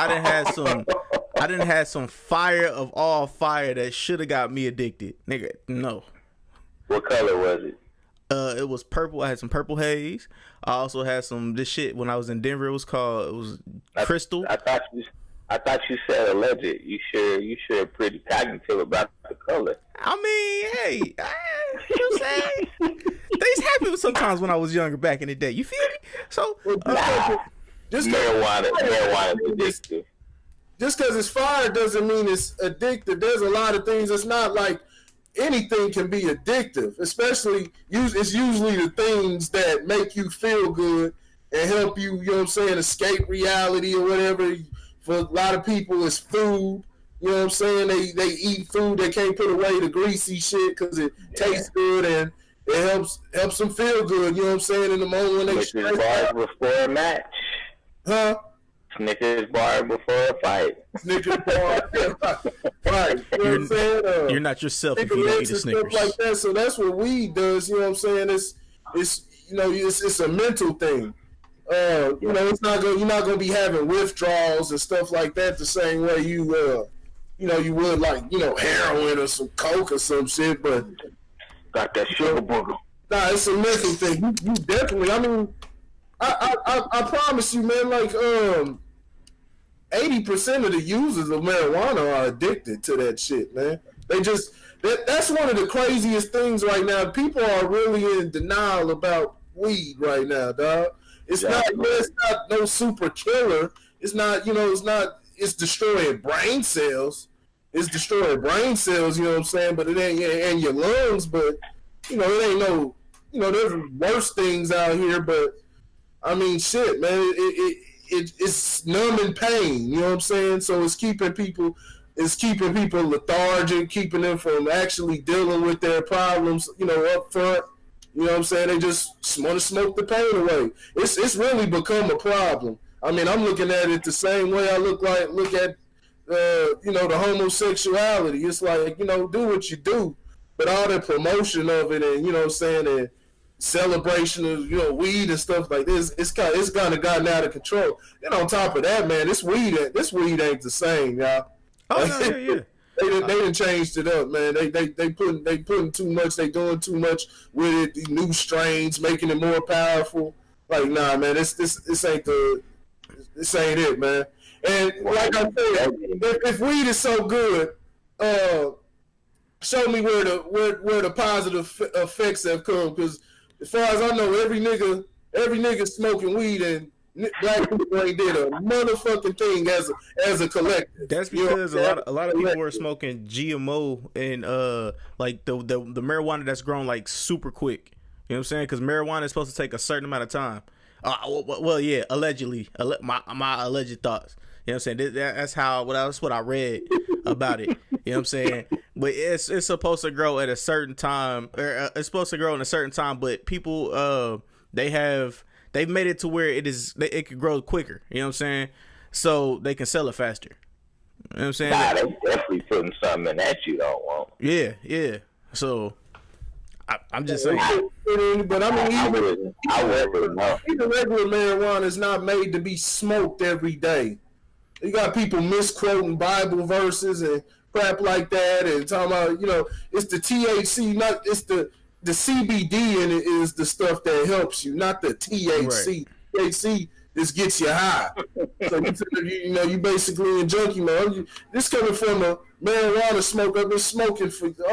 done had some fire of all fire that should have got me addicted, nigga. No. What color was it? It was purple. I had some purple haze. I also had this shit when I was in Denver. It was crystal. I thought you said alleged. You sure pretty cognitive about the color. I mean, hey, you know what I'm saying? Things happened sometimes when I was younger back in the day. You feel me? So, marijuana is addictive. Just because it's fire doesn't mean it's addictive. There's a lot of things. It's not like anything can be addictive. Especially, it's usually the things that make you feel good and help you, escape reality or whatever. For a lot of people, it's food. You know what I'm saying? They eat food they can't put away, the greasy shit, because it tastes good and it helps them feel good. You know what I'm saying? In the moment when they Snickers bar before a match. Huh? Snickers bar before a fight. Snickers bar, right? You know what I'm saying? You're not yourself if you don't eat a Snickers. Stuff like that. So that's what weed does. You know what I'm saying? It's a mental thing. It's not going. You're not going to be having withdrawals and stuff like that the same way you would like heroin or some coke or some shit. But got that sugar booger. Nah, it's a mental thing. You definitely. I mean, I promise you, man. Like 80% of the users of marijuana are addicted to that shit, man. That's one of the craziest things right now. People are really in denial about weed right now, dog. It's not no super killer. It's not, it's destroying brain cells. It's destroying brain cells, you know what I'm saying? But it ain't in your lungs, but, it ain't no, there's worse things out here, but, I mean, shit, man, it's numbing pain, you know what I'm saying? So it's keeping people lethargic, keeping them from actually dealing with their problems, up front. You know what I'm saying? They just want to smoke the pain away. It's really become a problem. I mean, I'm looking at it the same way I look at the homosexuality. It's like, do what you do, but all the promotion of it and, you know what I'm saying, and celebration of, weed and stuff like this, it's kind of gotten out of control. And on top of that, man, this weed ain't the same, y'all. Oh, no, yeah. They done changed it up, man. They putting too much. They doing too much with it. These new strains, making it more powerful. Like, nah, man, this ain't it, man. And like I said, if weed is so good, show me where the positive effects have come. Because as far as I know, every nigga smoking weed and black people ain't did a motherfucking thing as a collective. That's because a lot of people are smoking GMO and like the marijuana that's grown like super quick. You know what I'm saying? Because marijuana is supposed to take a certain amount of time. Well, yeah, allegedly, my alleged thoughts. You know what I'm saying? That's what I read about it. You know what I'm saying? But it's supposed to grow at a certain time. It's supposed to grow in a certain time. But people, they've made it to where it could grow quicker. You know what I'm saying? So they can sell it faster. You know what I'm saying? Nah, they definitely putting something in that you don't want. Yeah. So I'm just saying. But I mean, even regular marijuana is not made to be smoked every day. You got people misquoting Bible verses and crap like that, and talking about, you know, it's the THC, not it's the CBD in it is the stuff that helps you, not the THC. Right. THC just gets you high. So you know, you basically in junkie mode. This coming from a marijuana smoker. I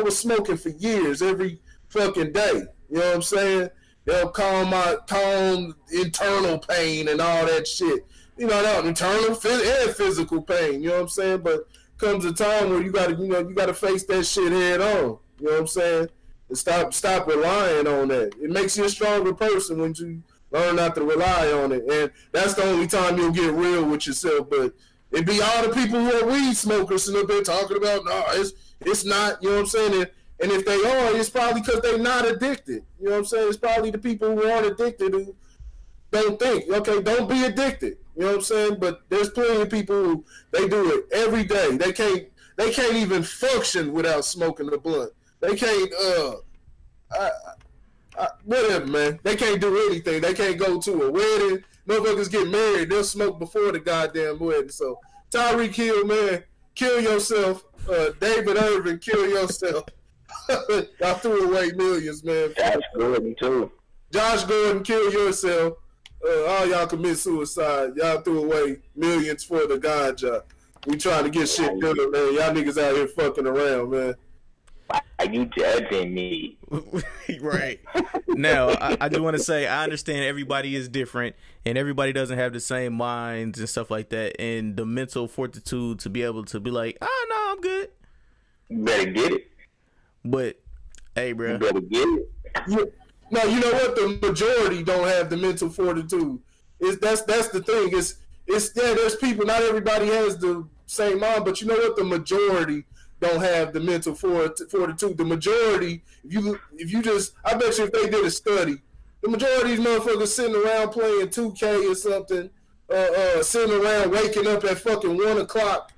was smoking for years, every fucking day. You know what I'm saying? They'll calm internal pain and all that shit. You know, that internal and physical pain. You know what I'm saying? But comes a time where you gotta face that shit head on. You know what I'm saying? And stop relying on that. It makes you a stronger person when you learn not to rely on it. And that's the only time you'll get real with yourself. But it be all the people who are weed smokers and they're talking about, no, it's not. You know what I'm saying? And if they are, it's probably because they're not addicted. You know what I'm saying? It's probably the people who aren't addicted who don't think. Okay, don't be addicted. You know what I'm saying? But there's plenty of people who they do it every day. They can't even function without smoking a blunt. They can't whatever, man. They can't do anything. They can't go to a wedding. Motherfuckers get married. They'll smoke before the goddamn wedding. So Tyreek Hill, man, kill yourself. David Irvin, kill yourself. Y'all threw away millions, man. Josh Gordon too. Josh Gordon, kill yourself. All y'all commit suicide. Y'all threw away millions for the ganja. We trying to get shit done, man. Y'all niggas out here fucking around, man. Why are you judging me? Right. Now, I do want to say I understand everybody is different and everybody doesn't have the same minds and stuff like that, and the mental fortitude to be able to be like, oh, no, I'm good. You better get it. But, hey, bro. You better get it. No, you know what? The majority don't have the mental fortitude. That's the thing. There's people. Not everybody has the same mind, but you know what? The majority don't have the mental fortitude. The majority, if you just, I bet you if they did a study, the majority of these motherfuckers sitting around playing 2K or something, sitting around waking up at fucking 1 o'clock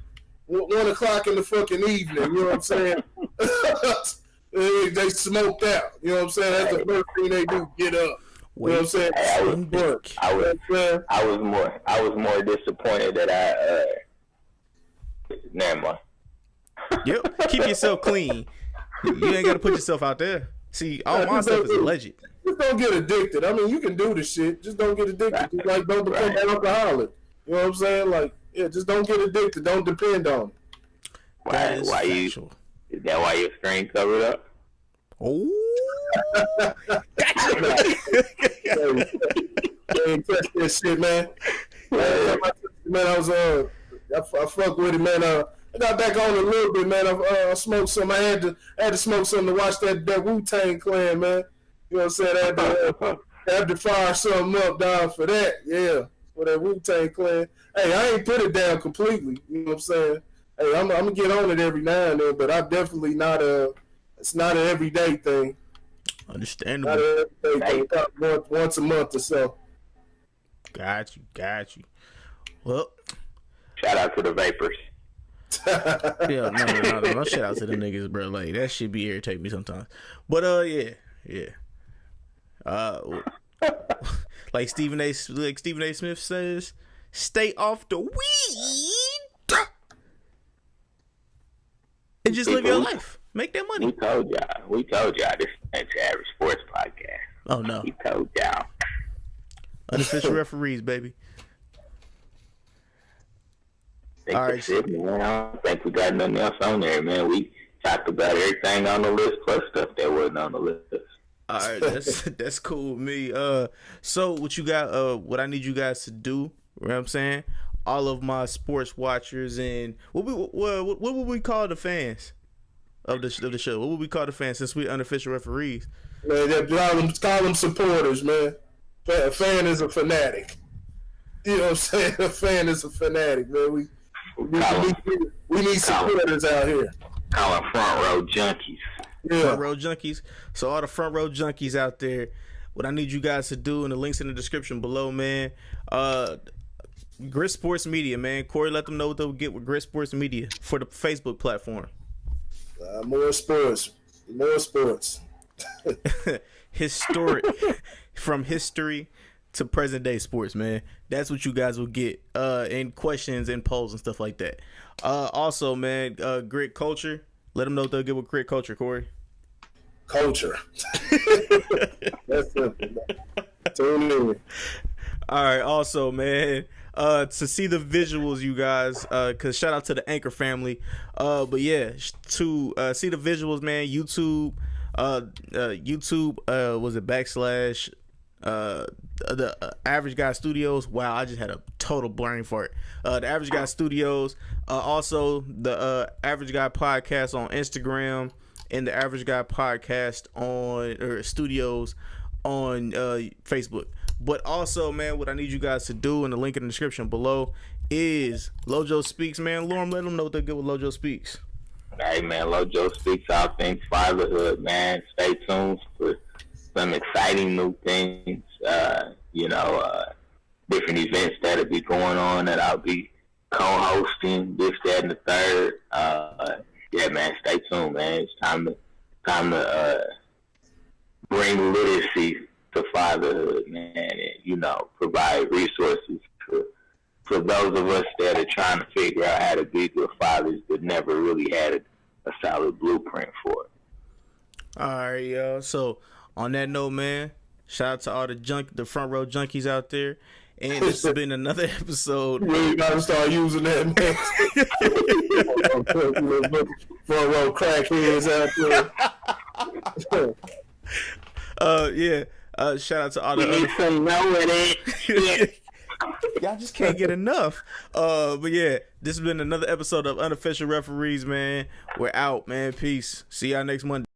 in the fucking evening. You know what I'm saying? They smoked out. You know what I'm saying? That's the first thing they do. Get up. You know what I'm saying? I was more disappointed that never mind. Yep. Keep yourself clean. You ain't got to put yourself out there. See, all my stuff is alleged. Just don't get addicted. I mean, you can do the shit. Just don't get addicted. Just like don't become an alcoholic. You know what I'm saying? Like, yeah, just don't get addicted. Don't depend on it. Is that why your screen covered up? Oh, Ain't touch that shit, man. Man, I fuck with it, man. I got back on a little bit, man. I smoked some. I had to smoke something to watch that Wu-Tang Clan, man. You know what I'm saying? I had to fire something up down for that. Yeah, for that Wu-Tang Clan. Hey, I ain't put it down completely. You know what I'm saying? Hey, I'm gonna get on it every now and then, but I'm definitely not it's not an everyday thing. Understandable. Not an everyday thing. Once a month or so. Got you. Well, shout out to the vapors. Yeah, no shout out to the niggas, bro. Like that shit be irritating me sometimes. But yeah. Like Stephen A. Smith says, stay off the weed and just live your life. Make that money. We told y'all this ain't your average sports podcast. Oh no. We told y'all. Unofficial referees, baby. All right, man. I don't think we got nothing else on there, man. We talked about everything on the list plus stuff that wasn't on the list. All right, that's cool with me. So what you got? What I need you guys to do? You know what I'm saying? All of my sports watchers and what would we call the fans of the show? What would we call the fans since we're unofficial referees? Man, call them supporters, man. A fan is a fanatic. You know what I'm saying? A fan is a fanatic, man. We need supporters out here. Call them front row junkies. Yeah. Front row junkies. So all the front row junkies out there, what I need you guys to do, and the links in the description below, man. Grit Sports Media, man. Corey, let them know what they'll get with Grit Sports Media for the Facebook platform. More sports. More sports. Historic. From history to present day sports, man. That's what you guys will get in questions and polls and stuff like that. Also, man, grit culture. Let them know what they'll get with grit culture, Corey. Culture. That's simple. Tune in. All right. Also, man, to see the visuals, you guys, cause shout out to the Anchor family. But yeah, to see the visuals, man. YouTube, was it / the Average Guy Studios. Wow, I just had a total brain fart. The Average Guy Studios. Also, the Average Guy Podcast on Instagram, and the Average Guy Podcast Studios on Facebook. But also, man, what I need you guys to do, in the link in the description below, is Lojo Speaks, man. Lauren, let them know what they're good with Lojo Speaks. Hey, man, Lojo Speaks all things fatherhood, man. Stay tuned for some exciting new things, different events that'll be going on that I'll be co-hosting, this, that, and the third. Yeah, man, stay tuned, man. It's time to bring literacy to fatherhood, man, and, provide resources for those of us that are trying to figure out how to be good fathers but never really had a solid blueprint for it. All right, y'all. So, on that note, man, shout out to all the front row junkies out there. And this has been another episode. You really gotta start using that, man. Front row crackheads out there. Yeah. Shout out to all the other. Y'all just can't get enough. But yeah, this has been another episode of Unofficial Referees, man. We're out, man. Peace. See y'all next Monday.